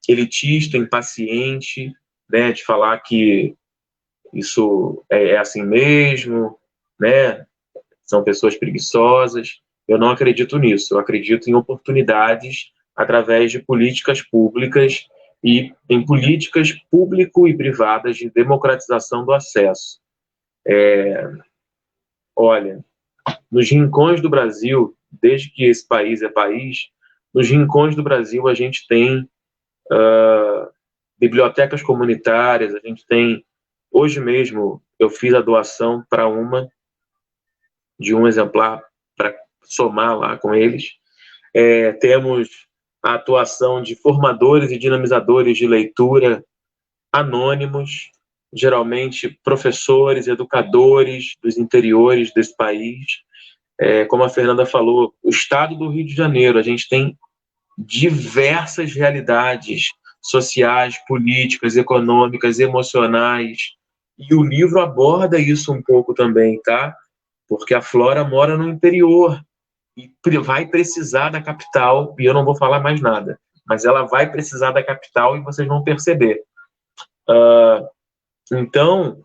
elitista, impaciente, né, de falar que isso é assim mesmo, né? São pessoas preguiçosas. Eu não acredito nisso. Eu acredito em oportunidades através de políticas públicas e em políticas público e privadas de democratização do acesso. Olha, nos rincões do Brasil, desde que esse país é país, nos rincões do Brasil a gente tem bibliotecas comunitárias, a gente tem... Hoje mesmo eu fiz a doação para de um exemplar para somar lá com eles. Temos a atuação de formadores e dinamizadores de leitura anônimos, geralmente professores, educadores dos interiores desse país. Como a Fernanda falou, o estado do Rio de Janeiro, a gente tem diversas realidades sociais, políticas, econômicas, emocionais, e o livro aborda isso um pouco também, tá? Porque a Flora mora no interior e vai precisar da capital, e eu não vou falar mais nada, mas ela vai precisar da capital e vocês vão perceber. Então,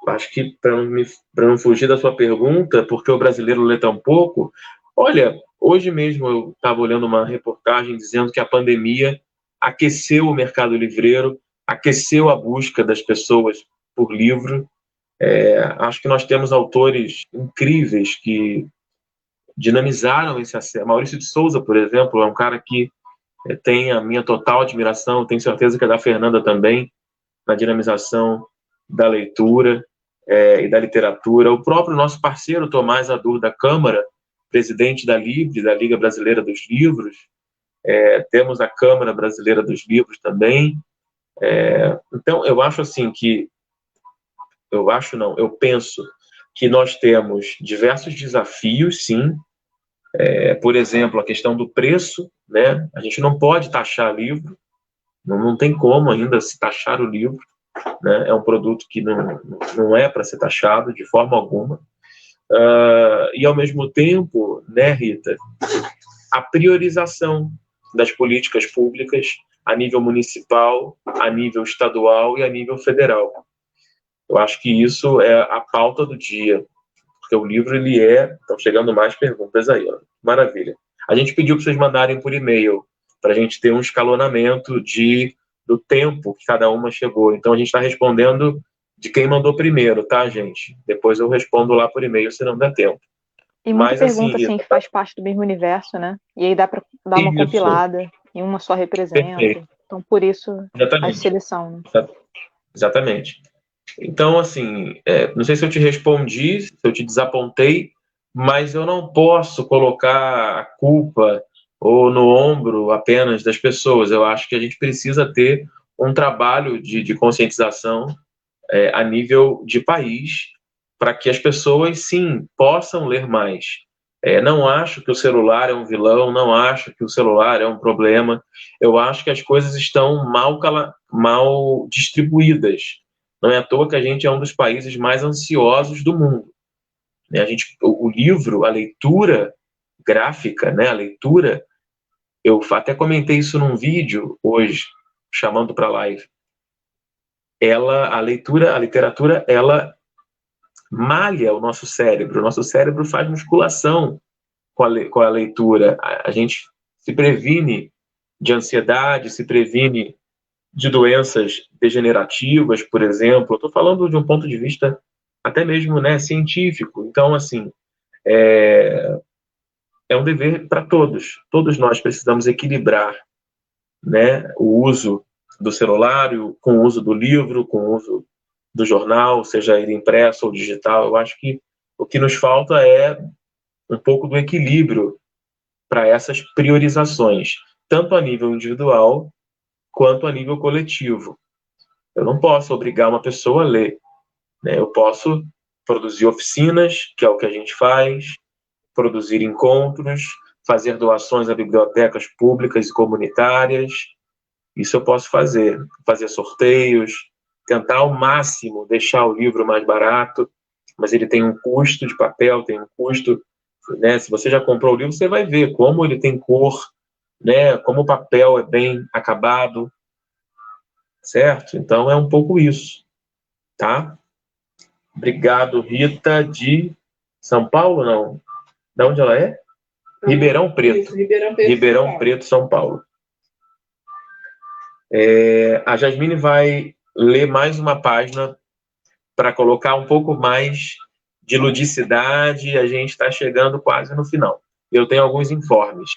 acho que para não fugir da sua pergunta, por que o brasileiro lê tão pouco? Olha, hoje mesmo eu estava olhando uma reportagem dizendo que a pandemia aqueceu o mercado livreiro, aqueceu a busca das pessoas por livro. Acho que nós temos autores incríveis que dinamizaram esse acesso. Maurício de Souza, por exemplo, é um cara que tem a minha total admiração, tenho certeza que é da Fernanda também, na dinamização da leitura e da literatura. O próprio nosso parceiro Tomás Adur da Câmara, presidente da LIBRE, da Liga Brasileira dos Livros, temos a Câmara Brasileira dos Livros também. Então, eu acho assim que... Eu penso que nós temos diversos desafios, sim. Por exemplo, a questão do preço, né? A gente não pode taxar livro, não tem como ainda se taxar o livro, né? É um produto que não é para ser taxado de forma alguma. E, ao mesmo tempo, né, Rita, a priorização das políticas públicas a nível municipal, a nível estadual e a nível federal. Eu acho que isso é a pauta do dia, porque o livro, estão chegando mais perguntas aí, ó. Maravilha. A gente pediu para vocês mandarem por e-mail, para a gente ter um escalonamento do tempo que cada uma chegou. Então, a gente está respondendo de quem mandou primeiro, tá, gente? Depois eu respondo lá por e-mail, se não der tempo. E muita pergunta, assim, que faz parte do mesmo universo, né? E aí dá para dar uma compilada, e uma só representa. Perfeito. Então, por isso, a seleção. Né? Exatamente. Então, assim, não sei se eu te respondi, se eu te desapontei, mas eu não posso colocar a culpa ou no ombro apenas das pessoas. Eu acho que a gente precisa ter um trabalho de conscientização a nível de país, para que as pessoas, sim, possam ler mais. Não acho que o celular é um vilão, não acho que o celular é um problema. Eu acho que as coisas estão mal distribuídas. Não é à toa que a gente é um dos países mais ansiosos do mundo. O livro, a leitura gráfica, né, a leitura, eu até comentei isso num vídeo hoje, chamando para a live. A literatura, ela malha o nosso cérebro. O nosso cérebro faz musculação com a leitura. A gente se previne de ansiedade, se previne de doenças degenerativas, por exemplo. Estou falando de um ponto de vista até mesmo, né, científico. Então, assim, é um dever para todos. Todos nós precisamos equilibrar, né, o uso do celular com o uso do livro, com o uso do jornal, seja ele impresso ou digital. Eu acho que o que nos falta é um pouco do equilíbrio para essas priorizações, tanto a nível individual quanto a nível coletivo. Eu não posso obrigar uma pessoa a ler, né? Eu posso produzir oficinas, que é o que a gente faz, produzir encontros, fazer doações a bibliotecas públicas e comunitárias. Isso eu posso fazer sorteios, tentar ao máximo deixar o livro mais barato, mas ele tem um custo de papel, tem um custo, né? Se você já comprou o livro, você vai ver como ele tem cor, né? Como o papel é bem acabado, certo? Então é um pouco isso, tá? Obrigado, Rita, de São Paulo, não? De onde ela é? Ribeirão Preto. Isso, Ribeirão Preto, Ribeirão Preto, São Paulo. A Jasmine vai ler mais uma página para colocar um pouco mais de ludicidade. A gente está chegando quase no final. Eu tenho alguns informes.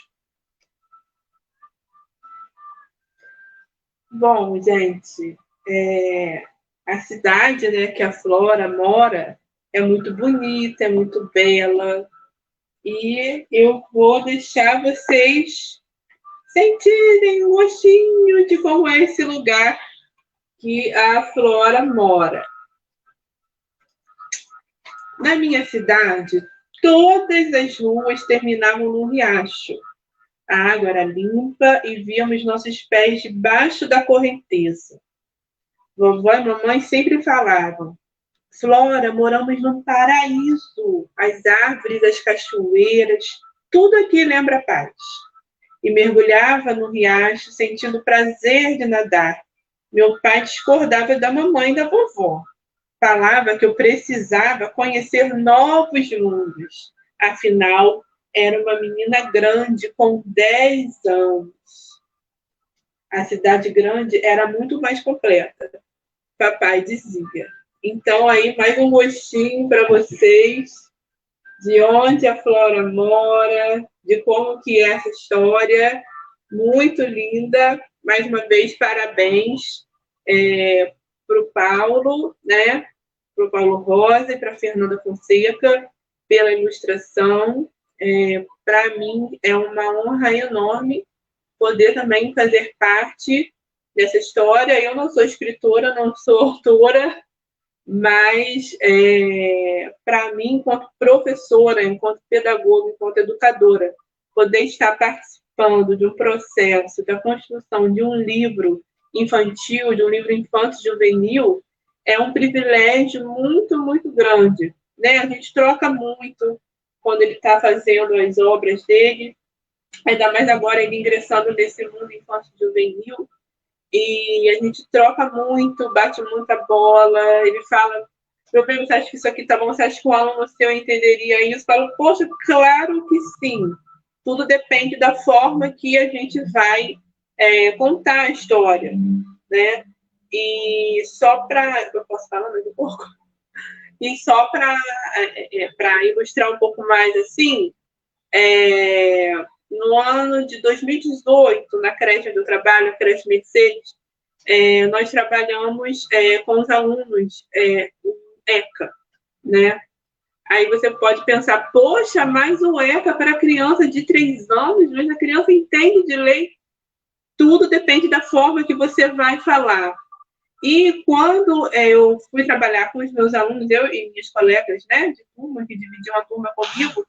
Bom, gente, a cidade, né, que a Flora mora é muito bonita, é muito bela, e eu vou deixar vocês sentirem o gostinho de como é esse lugar que a Flora mora. Na minha cidade, todas as ruas terminavam num riacho. A água era limpa e víamos nossos pés debaixo da correnteza. Vovó e mamãe sempre falavam: Flora, moramos num paraíso. As árvores, as cachoeiras, tudo aqui lembra paz. E mergulhava no riacho, sentindo o prazer de nadar. Meu pai discordava da mamãe e da vovó. Falava que eu precisava conhecer novos mundos. Afinal, era uma menina grande com 10 anos. A cidade grande era muito mais completa, papai dizia. Então, aí, mais um gostinho para vocês de onde a Flora mora, de como que é essa história. Muito linda. Mais uma vez, parabéns para o Paulo, né? Para o Paulo Rosa e para a Fernanda Fonseca pela ilustração. Para mim, é uma honra enorme poder também fazer parte dessa história. Eu não sou escritora, não sou autora, mas para mim, enquanto professora, enquanto pedagoga, enquanto educadora, poder estar participando de um processo da construção de um livro infantil, de um livro infanto-juvenil, é um privilégio muito, muito grande, né? A gente troca muito quando ele está fazendo as obras dele, ainda mais agora ele ingressando nesse mundo infanto-juvenil, e a gente troca muito, bate muita bola, ele fala, meu bem, você acha que isso aqui tá bom? Você acha que um aluno seu entenderia isso? Eu falo, poxa, claro que sim. Tudo depende da forma que a gente vai contar a história, né? E só para... Eu posso falar mais um pouco? E só para ilustrar um pouco mais assim, no ano de 2018, na creche do trabalho, a creche Mercedes, nós trabalhamos com os alunos o ECA, né? Aí você pode pensar, poxa, mas o ECA para criança de 3 anos, mas a criança entende de lei. Tudo depende da forma que você vai falar. E quando eu fui trabalhar com os meus alunos, eu e minhas colegas, né, de turma, que dividiam a turma comigo,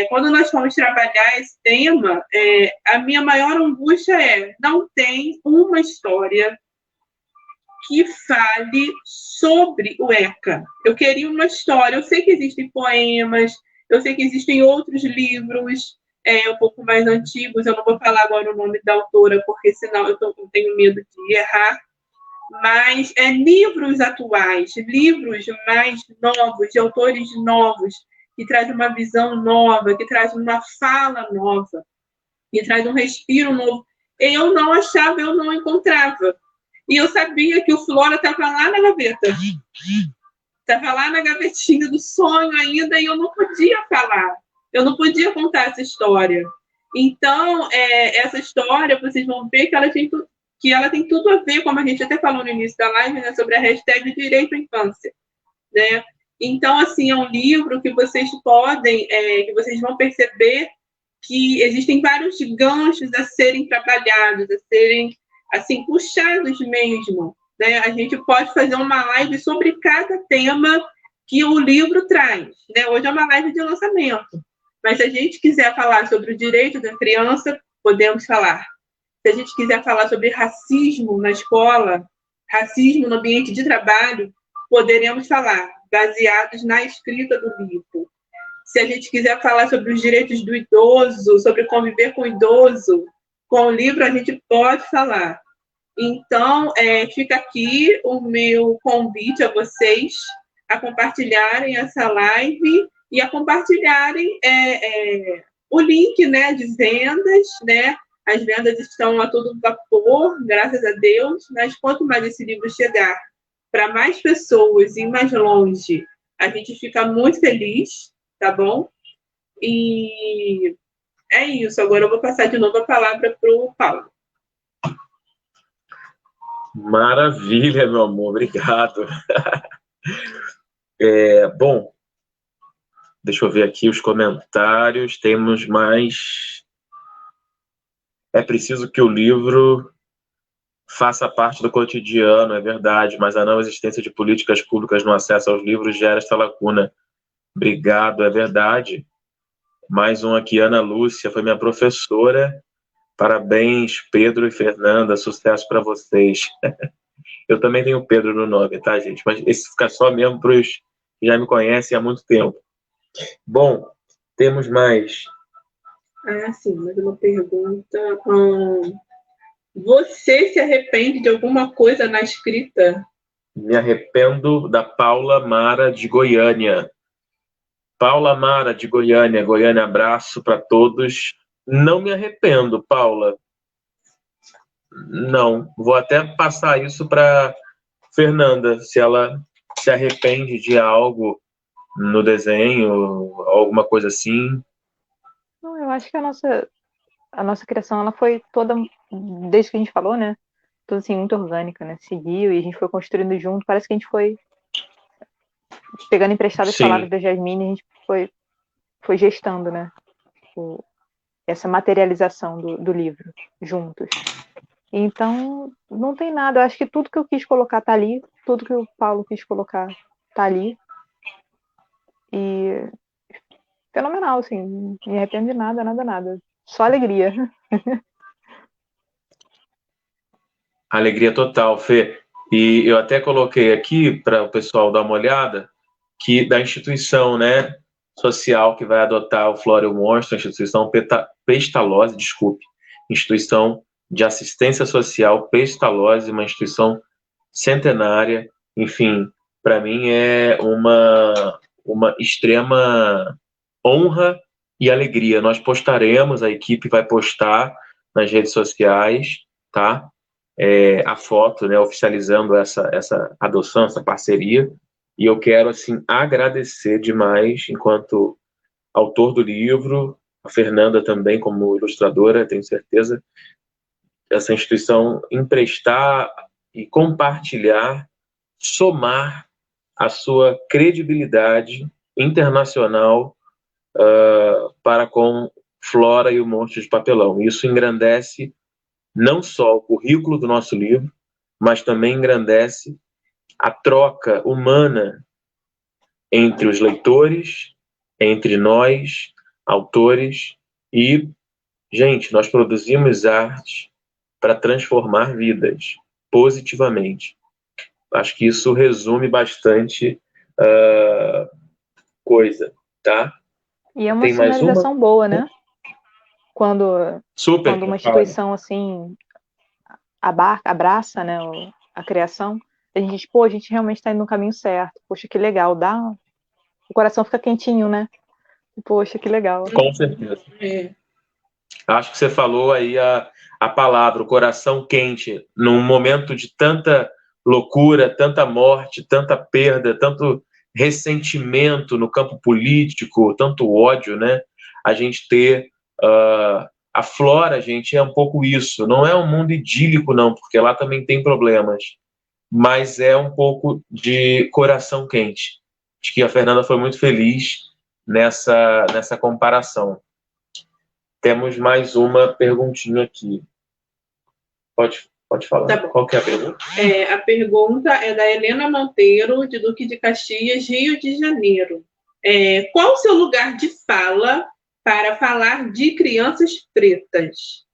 quando nós fomos trabalhar esse tema, a minha maior angústia não tem uma história que fale sobre o ECA. Eu queria uma história. Eu sei que existem poemas, eu sei que existem outros livros um pouco mais antigos. Eu não vou falar agora o nome da autora, porque senão eu tenho medo de errar. Mas livros atuais, livros mais novos, de autores novos, que trazem uma visão nova, que trazem uma fala nova, que trazem um respiro novo. Eu não achava, eu não encontrava. E eu sabia que o Flora estava lá na gaveta. Estava lá na gavetinha do sonho ainda e eu não podia falar. Eu não podia contar essa história. Então, essa história, vocês vão ver que ela tem tudo a ver, como a gente até falou no início da live, né, sobre a hashtag Direito à Infância, né? Então, assim, é um livro que vocês que vocês vão perceber que existem vários ganchos a serem trabalhados, a serem, assim, puxados mesmo, né? A gente pode fazer uma live sobre cada tema que o livro traz, né? Hoje é uma live de lançamento, mas se a gente quiser falar sobre o direito da criança, podemos falar. Se a gente quiser falar sobre racismo na escola, racismo no ambiente de trabalho, poderemos falar, baseados na escrita do livro. Se a gente quiser falar sobre os direitos do idoso, sobre conviver com o idoso, com o livro a gente pode falar. Então, fica aqui o meu convite a vocês a compartilharem essa live e a compartilharem o link, né, de vendas, né? As vendas estão a todo vapor, graças a Deus, mas quanto mais esse livro chegar para mais pessoas e mais longe, a gente fica muito feliz, tá bom? E é isso. Agora eu vou passar de novo a palavra para o Paulo. Maravilha, meu amor, obrigado. Bom, deixa eu ver aqui os comentários. Temos mais. É preciso que o livro faça parte do cotidiano, é verdade, mas a não existência de políticas públicas no acesso aos livros gera esta lacuna. Obrigado, é verdade. Mais um aqui, Ana Lúcia, foi minha professora. Parabéns, Pedro e Fernanda, sucesso para vocês. Eu também tenho Pedro no nome, tá, gente? Mas esse fica só mesmo para os que já me conhecem há muito tempo. Bom, temos mais. Sim, mais uma pergunta. Você se arrepende de alguma coisa na escrita? Me arrependo da Paula Mara de Goiânia. Paula Mara de Goiânia, abraço para todos. Não me arrependo, Paula. Não, vou até passar isso para Fernanda, se ela se arrepende de algo no desenho, alguma coisa assim. Não, eu acho que a nossa criação, ela foi toda, desde que a gente falou, né? Tudo assim, muito orgânica, né? Seguiu e a gente foi construindo junto. Parece que a gente foi pegando emprestado as palavras da Jasmine, a gente foi gestando, né? Essa materialização do livro juntos. Então, não tem nada. Eu acho que tudo que eu quis colocar tá ali, tudo que o Paulo quis colocar tá ali. E fenomenal, assim. Não me arrependo de nada, nada. Só alegria. Alegria total, Fê. E eu até coloquei aqui para o pessoal dar uma olhada que da instituição, né, social que vai adotar o Flora e o Monstro, a instituição Pestalozzi, instituição de assistência social Pestalozzi, uma instituição centenária. Enfim, para mim é uma extrema honra e alegria. Nós postaremos, a equipe vai postar nas redes sociais, tá? A foto, né, oficializando essa adoção, essa parceria. E eu quero, assim, agradecer demais, enquanto autor do livro, a Fernanda também como ilustradora, tenho certeza, essa instituição emprestar e compartilhar, somar a sua credibilidade internacional para com Flora e o Monstro de Papelão. Isso engrandece não só o currículo do nosso livro, mas também engrandece a troca humana entre os leitores, entre nós, autores, e, gente, nós produzimos arte para transformar vidas positivamente. Acho que isso resume bastante coisa, tá? E é uma sinalização boa, né? Quando uma instituição assim abraça, né, a criação, a gente realmente está indo no caminho certo. Poxa, que legal, o coração fica quentinho, né? Poxa, que legal. Com certeza. Acho que você falou aí a palavra, o coração quente, num momento de tanta loucura, tanta morte, tanta perda, tanto ressentimento no campo político, tanto ódio, né? A gente ter... a Flora, gente, é um pouco isso. Não é um mundo idílico, não, porque lá também tem problemas. Mas é um pouco de coração quente. Acho que a Fernanda foi muito feliz nessa comparação. Temos mais uma perguntinha aqui. Pode falar. Tá bom. Qual que é a pergunta? A pergunta é da Helena Monteiro, de Duque de Caxias, Rio de Janeiro. Qual o seu lugar de fala para falar de crianças pretas?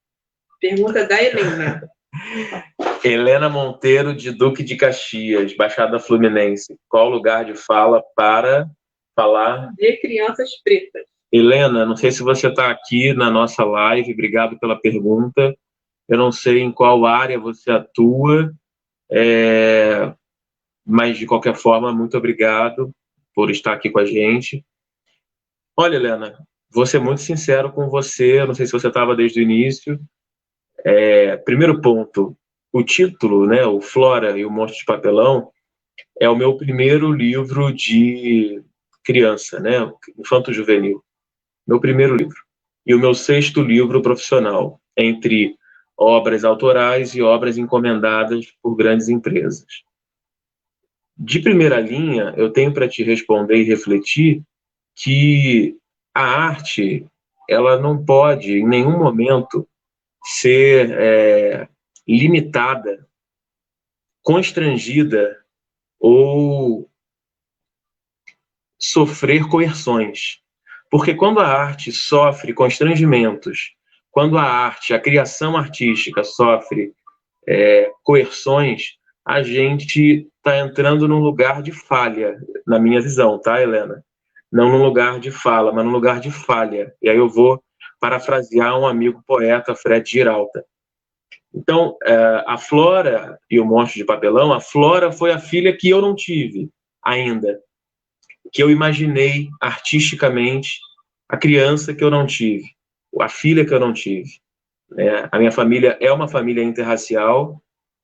Pergunta da Helena. Helena Monteiro, de Duque de Caxias, Baixada Fluminense. Qual o lugar de fala para falar de crianças pretas? Helena, não sei se você está aqui na nossa live, obrigado pela pergunta. Eu não sei em qual área você atua, mas, de qualquer forma, muito obrigado por estar aqui com a gente. Olha, Helena, vou ser muito sincero com você, eu não sei se você estava desde o início. Primeiro ponto, o título, né, o Flora e o Monstro de Papelão, é o meu primeiro livro de criança, né, infanto-juvenil. Meu primeiro livro. E o meu 6º livro profissional, entre obras autorais e obras encomendadas por grandes empresas. De primeira linha, eu tenho para te responder e refletir que a arte, ela não pode, em nenhum momento, ser limitada, constrangida ou sofrer coerções. Porque quando a arte sofre constrangimentos, quando a arte, a criação artística sofre coerções, a gente está entrando num lugar de falha, na minha visão, tá, Helena? Não num lugar de fala, mas num lugar de falha. E aí eu vou parafrasear um amigo poeta, Fred Giralta. Então, a Flora e o Monstro de Papelão, a Flora foi a filha que eu não tive ainda, que eu imaginei artisticamente, a criança que eu não tive, a filha que eu não tive. A minha família é uma família interracial,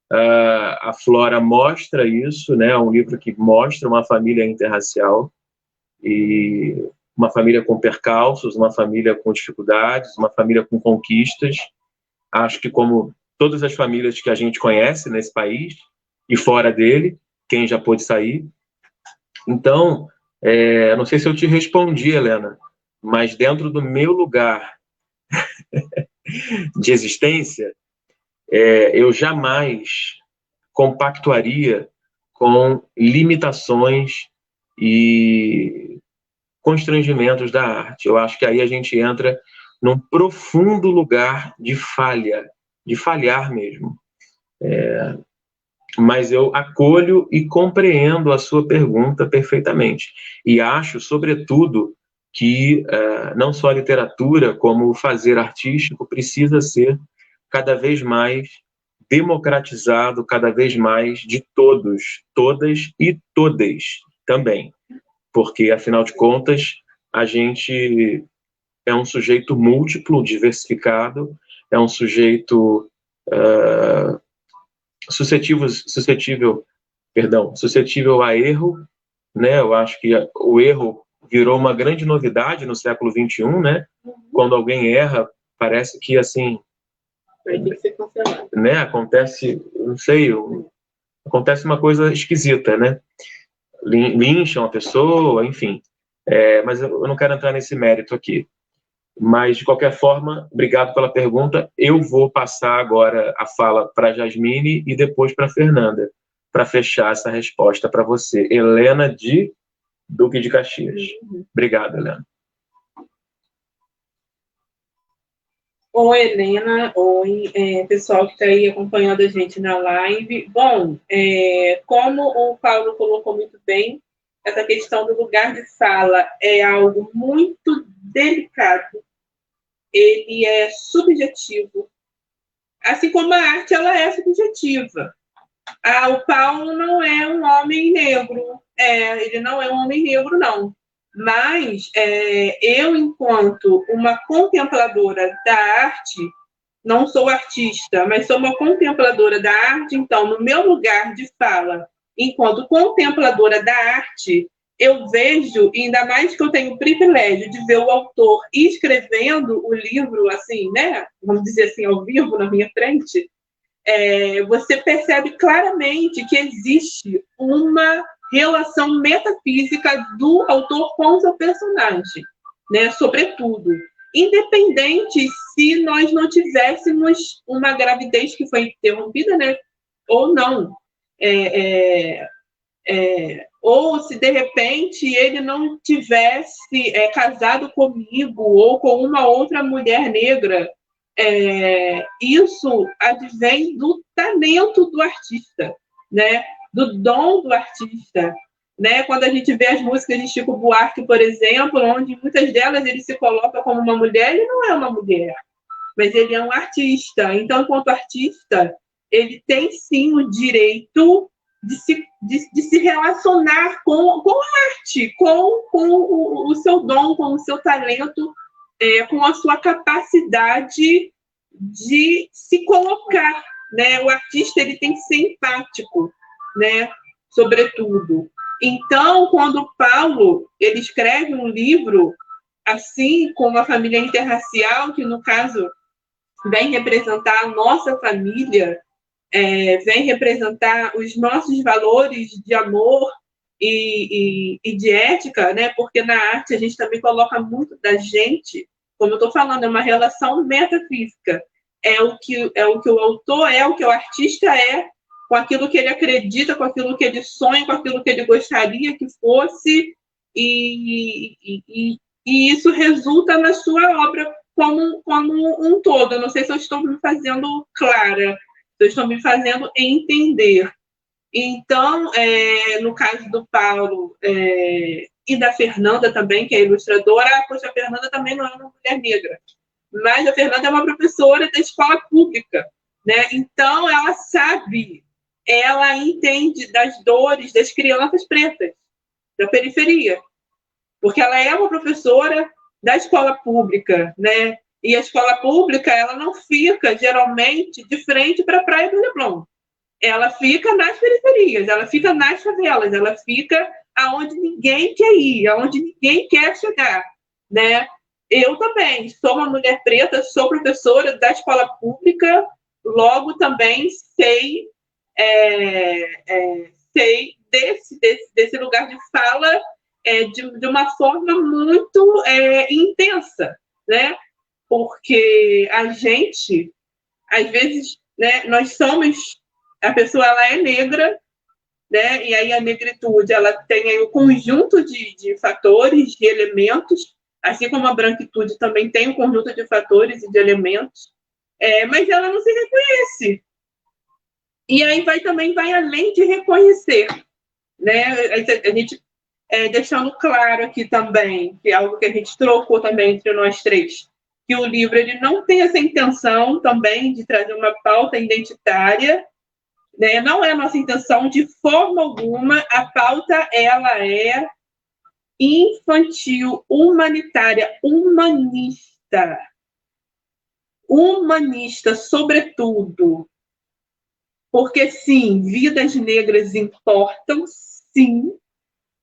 a Flora mostra isso, né? É um livro que mostra uma família interracial, e uma família com percalços, uma família com dificuldades, uma família com conquistas. Acho que como todas as famílias que a gente conhece nesse país e fora dele, quem já pôde sair. Então, não sei se eu te respondi, Helena, mas dentro do meu lugar de existência, eu jamais compactuaria com limitações e constrangimentos da arte. Eu acho que aí a gente entra num profundo lugar de falha, de falhar mesmo. Mas eu acolho e compreendo a sua pergunta perfeitamente. E acho, sobretudo, que não só a literatura, como o fazer artístico precisa ser cada vez mais democratizado, cada vez mais de todos, todas e todes também. Porque, afinal de contas, a gente é um sujeito múltiplo, diversificado, é um sujeito suscetível a erro, né? Eu acho que o erro virou uma grande novidade no século XXI, né? Quando alguém erra, parece que, assim, vai ter que ser cancelado, né? Acontece, não sei, acontece uma coisa esquisita, né? Lincham a pessoa, enfim. Mas eu não quero entrar nesse mérito aqui. Mas, de qualquer forma, obrigado pela pergunta. Eu vou passar agora a fala para a Jasmine e depois para a Fernanda, para fechar essa resposta para você. Helena, de Duque de Caxias. Obrigado, Helena. Oi, Helena. Oi, pessoal que está aí acompanhando a gente na live. Bom, como o Paulo colocou muito bem, essa questão do lugar de fala é algo muito delicado. Ele é subjetivo. Assim como a arte, ela é subjetiva. O Paulo não é um homem negro. Ele não é um homem negro, não. Mas eu, enquanto uma contempladora da arte, não sou artista, mas sou uma contempladora da arte, então, no meu lugar de fala, enquanto contempladora da arte, eu vejo, e ainda mais que eu tenho o privilégio de ver o autor escrevendo o livro, assim, né? Vamos dizer assim, ao vivo na minha frente, você percebe claramente que existe uma relação metafísica do autor com o seu personagem, né? Sobretudo. Independente se nós não tivéssemos uma gravidez que foi interrompida, né? Ou não. Ou se de repente ele não tivesse casado comigo ou com uma outra mulher negra, isso advém do talento do artista, né? Do dom do artista. Né? Quando a gente vê as músicas de Chico Buarque, por exemplo, onde muitas delas ele se coloca como uma mulher, ele não é uma mulher, mas ele é um artista. Então, enquanto artista, ele tem sim o direito de se relacionar com a arte, com o seu dom, com o seu talento, com a sua capacidade de se colocar. Né? O artista ele tem que ser empático, né? Sobretudo. Então, quando Paulo ele escreve um livro assim, com uma família interracial, que no caso vem representar a nossa família, vem representar os nossos valores de amor e de ética, né? Porque na arte a gente também coloca muito da gente, como eu estou falando, é uma relação metafísica. É o que o autor é, o que o artista é, com aquilo que ele acredita, com aquilo que ele sonha, com aquilo que ele gostaria que fosse, e isso resulta na sua obra como um todo. Eu não sei se eu estou me fazendo clara, se eu estou me fazendo entender. Então, no caso do Paulo e da Fernanda também, que é ilustradora, poxa, a Fernanda também não é uma mulher negra, mas a Fernanda é uma professora da escola pública, né? Então, ela entende das dores das crianças pretas da periferia, porque ela é uma professora da escola pública, né? E a escola pública, ela não fica, geralmente, de frente para a Praia do Leblon. Ela fica nas periferias, ela fica nas favelas, ela fica aonde ninguém quer ir, aonde ninguém quer chegar, né? Eu também sou uma mulher preta, sou professora da escola pública, logo também sei desse lugar de fala de uma forma muito intensa, né? Porque a gente, às vezes, né, a pessoa ela é negra, né? E aí a negritude ela tem aí o conjunto de fatores, de elementos, assim como a branquitude também tem um conjunto de fatores e de elementos, mas ela não se reconhece. E aí também vai além de reconhecer, né? A gente deixando claro aqui também, que é algo que a gente trocou também entre nós três, que o livro ele não tem essa intenção também de trazer uma pauta identitária, né? Não é a nossa intenção de forma alguma. A pauta ela é infantil, humanitária, humanista sobretudo. Porque, sim, vidas negras importam, sim,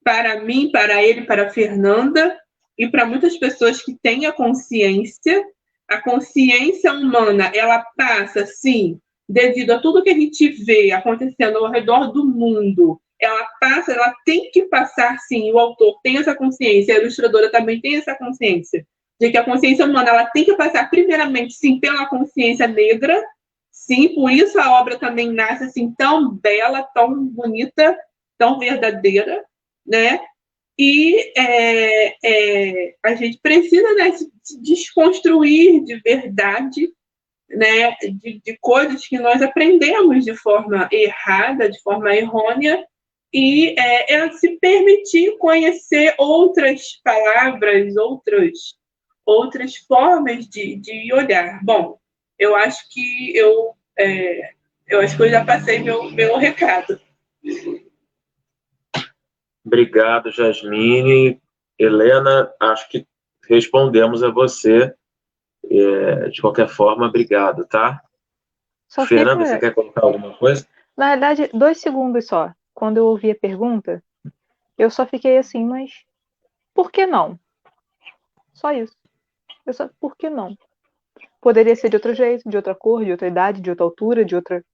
para mim, para ele, para a Fernanda, e para muitas pessoas que têm a consciência. A consciência humana, ela passa, sim, devido a tudo que a gente vê acontecendo ao redor do mundo, ela tem que passar, sim, o autor tem essa consciência, a ilustradora também tem essa consciência, de que a consciência humana, ela tem que passar, primeiramente, sim, pela consciência negra. Sim, por isso a obra também nasce assim tão bela, tão bonita, tão verdadeira, né? E a gente precisa, né, se desconstruir de verdade, né, de coisas que nós aprendemos de forma errada, de forma errônea, e se permitir conhecer outras palavras, outras formas de olhar. Bom, eu acho que eu já passei meu recado. Obrigado, Jasmine. Helena, acho que respondemos a você. De qualquer forma, obrigado, tá? Só Fernanda, você quer colocar alguma coisa? Na verdade, 2 segundos só. Quando eu ouvi a pergunta, Eu só fiquei assim, mas por que não? Só isso. Por que não? Poderia ser de outro jeito, de outra cor, de outra idade, de outra altura, de outra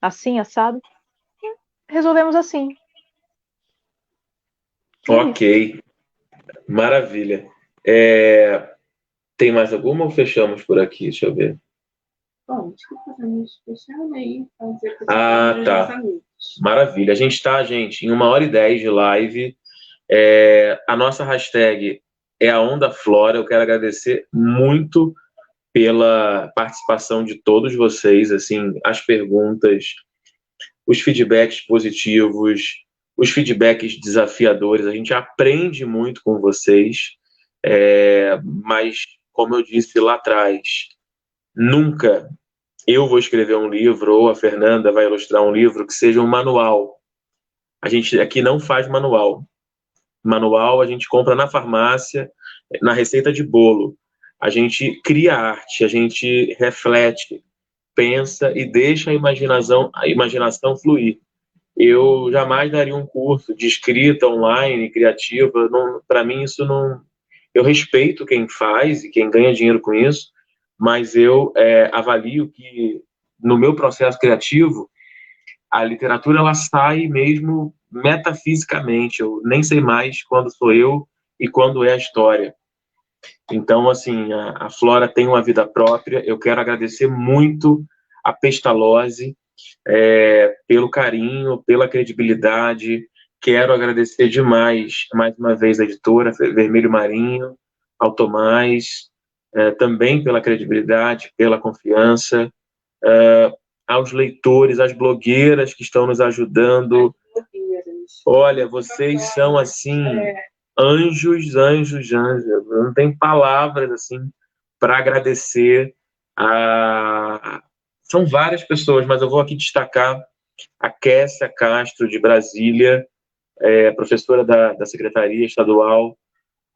assim, assado. Resolvemos assim. E é isso. Ok, maravilha. Tem mais alguma ou fechamos por aqui? Deixa eu ver. Bom, acho que podemos fechar aí. Ah, tá. Maravilha. A gente está, gente, em 1h10 de live. A nossa hashtag é a Onda Flora. Eu quero agradecer muito pela participação de todos vocês, assim, as perguntas, os feedbacks positivos, os feedbacks desafiadores. A gente aprende muito com vocês, mas, como eu disse lá atrás, nunca eu vou escrever um livro ou a Fernanda vai ilustrar um livro que seja um manual. A gente aqui não faz manual. Manual a gente compra na farmácia, na receita de bolo. A gente cria arte, a gente reflete, pensa e deixa a imaginação fluir. Eu jamais daria um curso de escrita online, criativa. Para mim, isso não. Eu respeito quem faz e quem ganha dinheiro com isso, mas eu avalio que, no meu processo criativo, a literatura ela sai mesmo metafisicamente. Eu nem sei mais quando sou eu e quando é a história. Então, assim, a Flora tem uma vida própria. Eu quero agradecer muito a Pestalozzi pelo carinho, pela credibilidade. Quero agradecer demais, mais uma vez, a editora Vermelho Marinho, ao Tomás, também pela credibilidade, pela confiança, aos leitores, às blogueiras que estão nos ajudando. Olha, vocês são, assim, anjos, anjos, anjos. Eu não tenho palavras, assim, para agradecer. São várias pessoas, mas eu vou aqui destacar a Kessia Castro, de Brasília, professora da Secretaria Estadual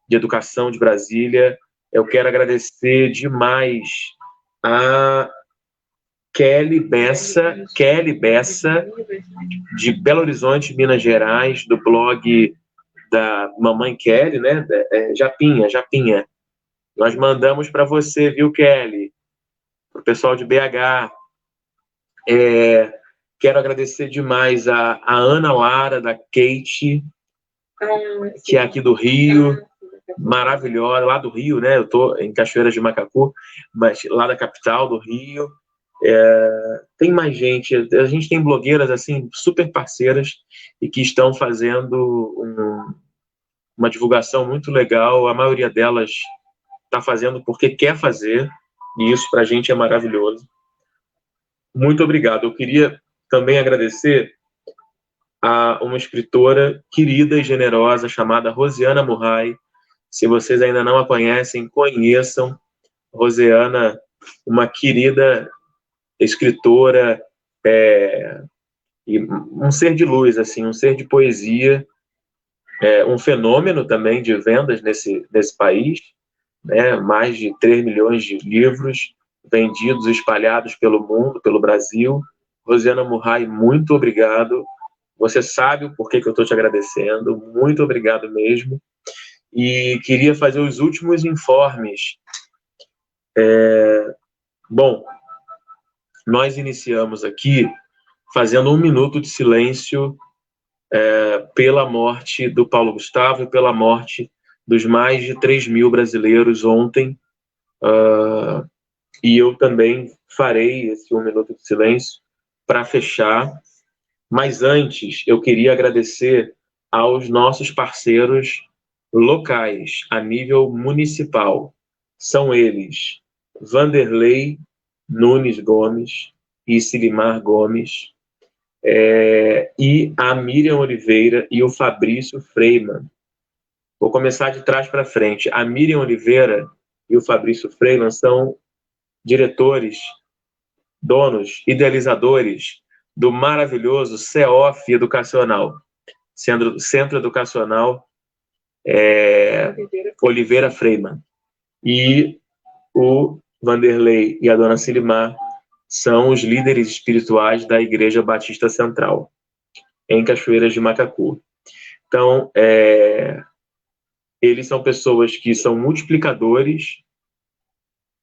de Educação de Brasília. Eu quero agradecer demais a Kelly Bessa, de Belo Horizonte, Minas Gerais, do blog da Mamãe Kelly, né? Japinha. Nós mandamos para você, viu, Kelly? Para o pessoal de BH. Quero agradecer demais a Ana Lara, da Kate, que é aqui do Rio, maravilhosa, lá do Rio, né? Eu estou em Cachoeiras de Macacu, mas lá da capital do Rio. Tem mais gente, a gente tem blogueiras assim super parceiras e que estão fazendo uma divulgação muito legal. A maioria delas está fazendo porque quer fazer, e isso para a gente é maravilhoso. Muito obrigado. Eu queria também agradecer a uma escritora querida e generosa chamada Rosiana Murray. Se vocês ainda não a conhecem, conheçam. Rosiana, uma querida escritora, e um ser de luz, assim, um ser de poesia, um fenômeno também de vendas nesse país, né? Mais de 3 milhões de livros vendidos, espalhados pelo mundo, pelo Brasil. Rosiana Murray, muito obrigado. Você sabe o porquê que eu estou te agradecendo. Muito obrigado mesmo. E queria fazer os últimos informes. Bom, nós iniciamos aqui fazendo 1 minuto de silêncio pela morte do Paulo Gustavo e pela morte dos mais de 3 mil brasileiros ontem. E eu também farei esse 1 minuto de silêncio para fechar. Mas antes, eu queria agradecer aos nossos parceiros locais, a nível municipal. São eles: Vanderlei Nunes Gomes e Silimar Gomes, e a Miriam Oliveira e o Fabrício Freiman. Vou começar de trás para frente. A Miriam Oliveira e o Fabrício Freiman são diretores, donos, idealizadores do maravilhoso CEOF Educacional, Centro Educacional Oliveira Freiman. E o Vanderlei e a dona Silimar são os líderes espirituais da Igreja Batista Central, em Cachoeiras de Macacu. Então, eles são pessoas que são multiplicadores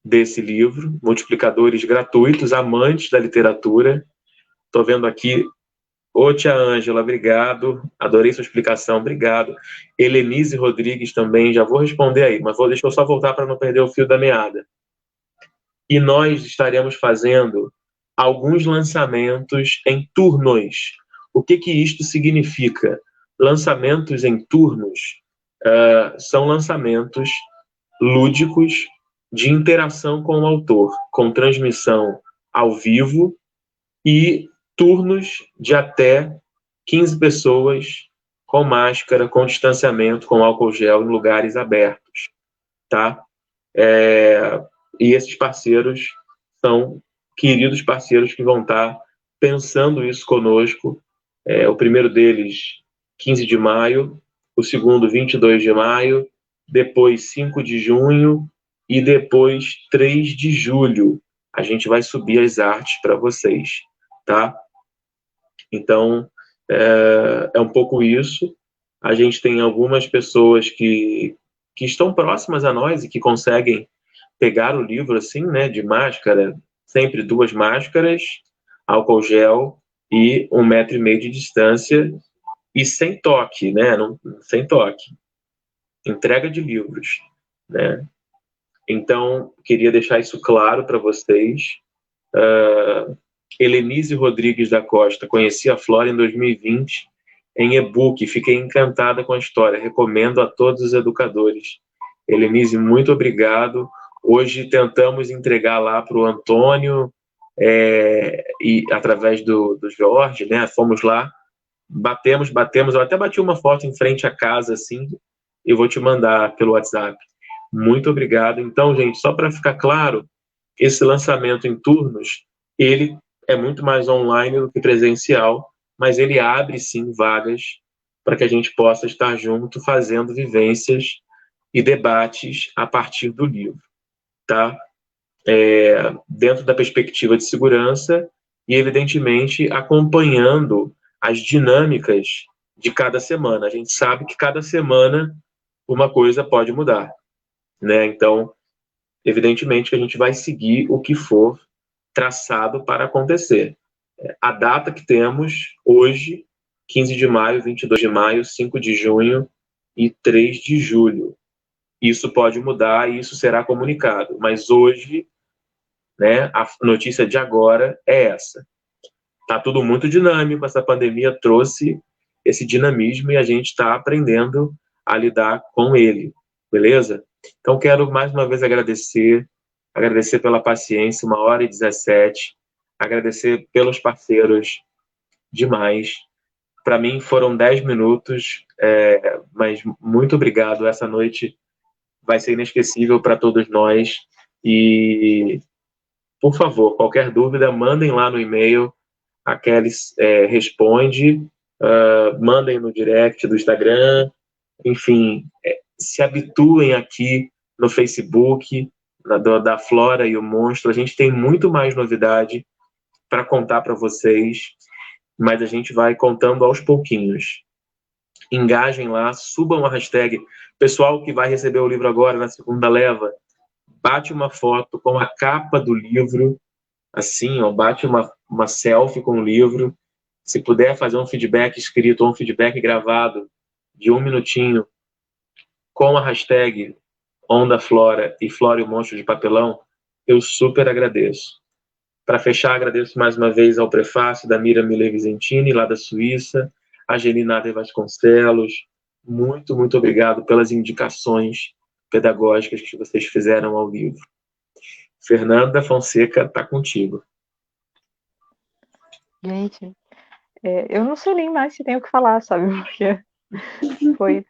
desse livro, multiplicadores gratuitos, amantes da literatura. Estou vendo aqui, ô tia Ângela, obrigado, adorei sua explicação, obrigado. Helenise Rodrigues também, já vou responder aí, mas deixa eu só voltar para não perder o fio da meada. E nós estaremos fazendo alguns lançamentos em turnos. O que isto significa? Lançamentos em turnos são lançamentos lúdicos de interação com o autor, com transmissão ao vivo e turnos de até 15 pessoas com máscara, com distanciamento, com álcool gel em lugares abertos, tá? E esses parceiros são queridos parceiros que vão estar pensando isso conosco. O primeiro deles, 15 de maio, o segundo, 22 de maio, depois 5 de junho e depois 3 de julho. A gente vai subir as artes para vocês, tá? Então, é um pouco isso. A gente tem algumas pessoas que estão próximas a nós e que conseguem pegar o livro assim, né, de máscara, sempre 2 máscaras, álcool gel e 1,5 metro de distância e sem toque, né, sem toque. Entrega de livros, né? Então, queria deixar isso claro para vocês. Helenise Rodrigues da Costa, conheci a Flora em 2020 em e-book, fiquei encantada com a história, recomendo a todos os educadores. Helenise, muito obrigado. Hoje tentamos entregar lá para o Antônio, e através do Jorge, né? Fomos lá, batemos, eu até bati uma foto em frente à casa, assim, eu vou te mandar pelo WhatsApp. Muito obrigado. Então, gente, só para ficar claro, esse lançamento em turnos, ele é muito mais online do que presencial, mas ele abre, sim, vagas para que a gente possa estar junto fazendo vivências e debates a partir do livro, tá? Dentro da perspectiva de segurança e, evidentemente, acompanhando as dinâmicas de cada semana. A gente sabe que cada semana uma coisa pode mudar, né? Então, evidentemente que a gente vai seguir o que for traçado para acontecer. A data que temos hoje, 15 de maio, 22 de maio, 5 de junho e 3 de julho. Isso pode mudar e isso será comunicado. Mas hoje, né, a notícia de agora é essa. Está tudo muito dinâmico, essa pandemia trouxe esse dinamismo e a gente está aprendendo a lidar com ele, beleza? Então, quero mais uma vez agradecer pela paciência, 1h17, agradecer pelos parceiros demais. Para mim foram 10 minutos, mas muito obrigado. Essa noite vai ser inesquecível para todos nós. E, por favor, qualquer dúvida, mandem lá no e-mail, a Kelly responde, mandem no direct do Instagram, enfim, se habituem aqui no Facebook, da Flora e o Monstro. A gente tem muito mais novidade para contar para vocês, mas a gente vai contando aos pouquinhos. Engajem lá, subam a hashtag. Pessoal que vai receber o livro agora, na segunda leva, bate uma foto com a capa do livro, assim, ó, bate uma selfie com o livro. Se puder fazer um feedback escrito ou um feedback gravado de 1 minutinho com a hashtag Onda Flora e Flora e o Monstro de Papelão, eu super agradeço. Para fechar, agradeço mais uma vez ao prefácio da Miriam Mille Vicentini, lá da Suíça, a Gelina de Vasconcelos. Muito, muito obrigado pelas indicações pedagógicas que vocês fizeram ao livro. Fernanda Fonseca, está contigo. Gente, eu não sei nem mais se tenho o que falar, sabe? Porque foi...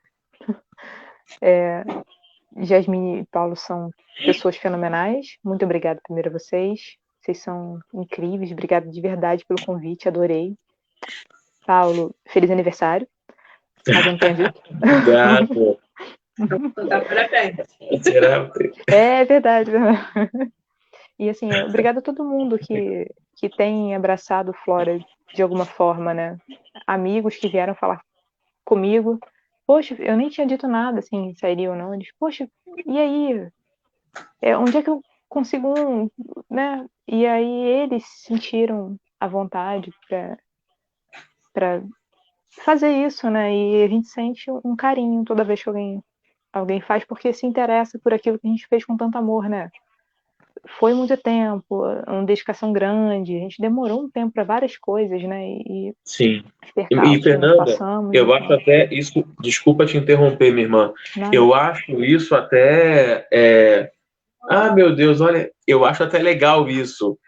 Jasmine e Paulo são pessoas fenomenais. Muito obrigada primeiro a vocês. Vocês são incríveis. Obrigada de verdade pelo convite, adorei. Paulo, feliz aniversário. Caso não tenha dito. Obrigado. Parabéns. É verdade. E assim, obrigada a todo mundo que tem abraçado Flora de alguma forma, né? Amigos que vieram falar comigo. Poxa, eu nem tinha dito nada, assim, sairia ou não. Eles, poxa, e aí? Onde é que eu consigo um, né? E aí eles sentiram a vontade para fazer isso, né? E a gente sente um carinho toda vez que alguém faz, porque se interessa por aquilo que a gente fez com tanto amor, né? Foi muito tempo, uma dedicação grande, a gente demorou um tempo para várias coisas, né? E Sim. os E, percalços que nós Fernanda, passamos, eu acho então, até isso. Desculpa te interromper, minha irmã. nada. Eu acho isso até. Ah, meu Deus, olha, eu acho até legal isso.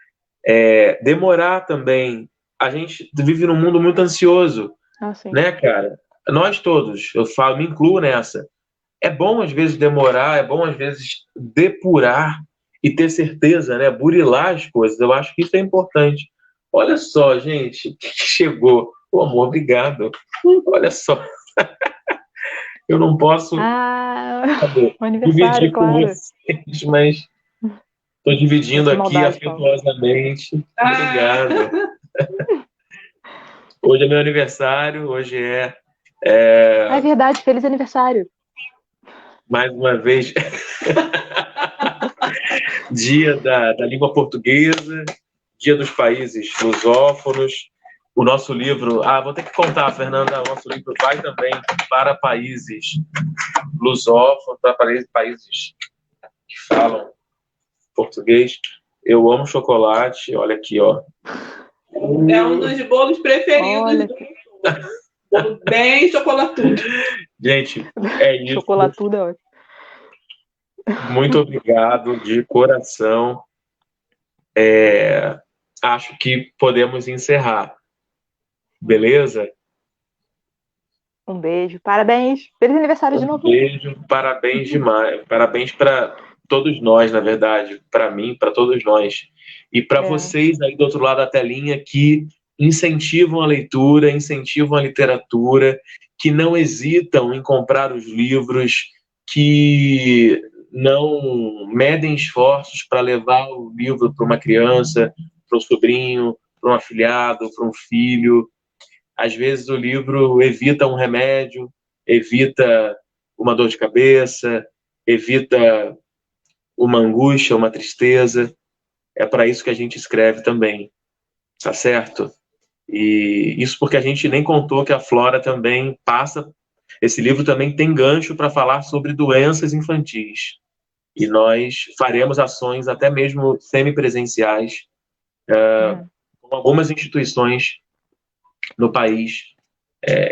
Demorar também. A gente vive num mundo muito ansioso, Assim, né, cara? Nós todos, eu falo, me incluo nessa. É bom às vezes demorar, é bom às vezes depurar e ter certeza, né? Burilar as coisas. Eu acho que isso é importante. Olha só, gente, que chegou. Ô, amor, obrigado. Olha só, eu não posso, sabe, o aniversário, dividir com claro. vocês, mas estou dividindo Sem aqui maldade, Paulo. afetuosamente. Obrigado. Hoje é meu aniversário, hoje É verdade, feliz aniversário. mais uma vez, dia da língua portuguesa, dia dos países lusófonos. O nosso livro, vou ter que contar, Fernanda, o nosso livro vai também para países lusófonos, para países que falam português. Eu amo chocolate, olha aqui, ó. É um dos bolos preferidos Olha, do bolo bem chocolatudo. Gente, é isso. chocolatudo é ótimo. Muito obrigado de coração. Acho que podemos encerrar. Beleza? Um beijo, parabéns. Feliz aniversário de Um novo. beijo, parabéns demais. Parabéns para todos nós, na verdade. Para mim, para todos nós. E para vocês aí do outro lado da telinha que incentivam a leitura, incentivam a literatura, que não hesitam em comprar os livros, que não medem esforços para levar o livro para uma criança, para um sobrinho, para um afilhado, para um filho. Às vezes o livro evita um remédio, evita uma dor de cabeça, evita uma angústia, uma tristeza. É para isso que a gente escreve também, tá certo? E isso porque a gente nem contou que a Flora também passa. Esse livro também tem gancho para falar sobre doenças infantis. E nós faremos ações até mesmo semipresenciais com algumas instituições no país,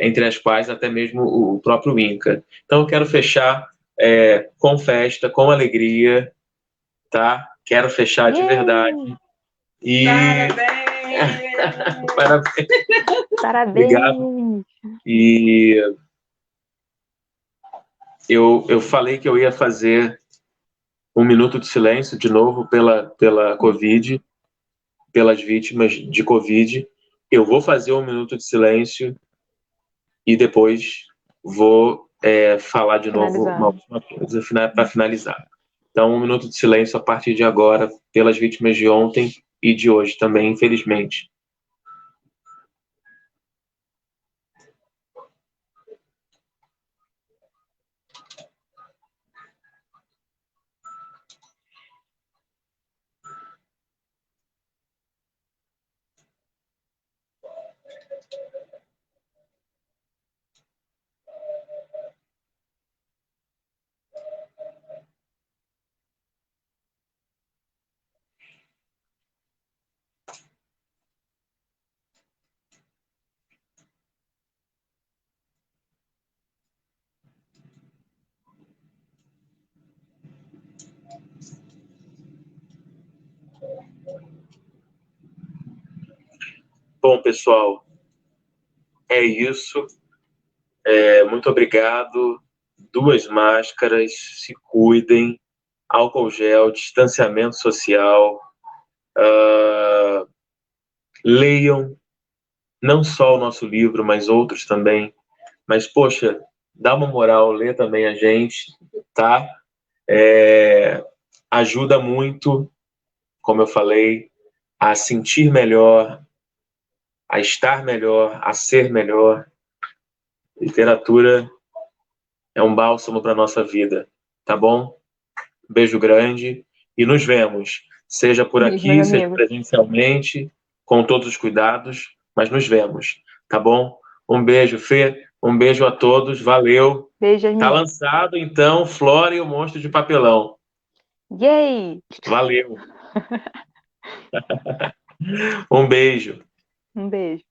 entre as quais até mesmo o próprio INCA. Então eu quero fechar com festa, com alegria, tá? Quero fechar de verdade. E Parabéns! Parabéns! Obrigado. E eu falei que eu ia fazer um minuto de silêncio de novo pela Covid, pelas vítimas de Covid. Eu vou fazer um minuto de silêncio e depois vou falar de novo uma última coisa para finalizar. Então, um minuto de silêncio a partir de agora pelas vítimas de ontem e de hoje também, infelizmente. Bom, pessoal, é isso. Muito obrigado. 2 máscaras, se cuidem, álcool gel, distanciamento social, leiam não só o nosso livro, mas outros também. Mas, poxa, dá uma moral, lê também a gente, tá? Ajuda muito, como eu falei, a sentir melhor, a estar melhor, a ser melhor. Literatura é um bálsamo para a nossa vida, tá bom? Beijo grande e nos vemos, seja por Beijo, aqui, meu seja amigo. presencialmente, com todos os cuidados, mas nos vemos, tá bom? Um beijo, Fê, um beijo a todos, valeu. Beijo, Tá amigo. lançado, então, Flora e o Monstro de Papelão. Yay! Valeu. Um beijo. Um beijo.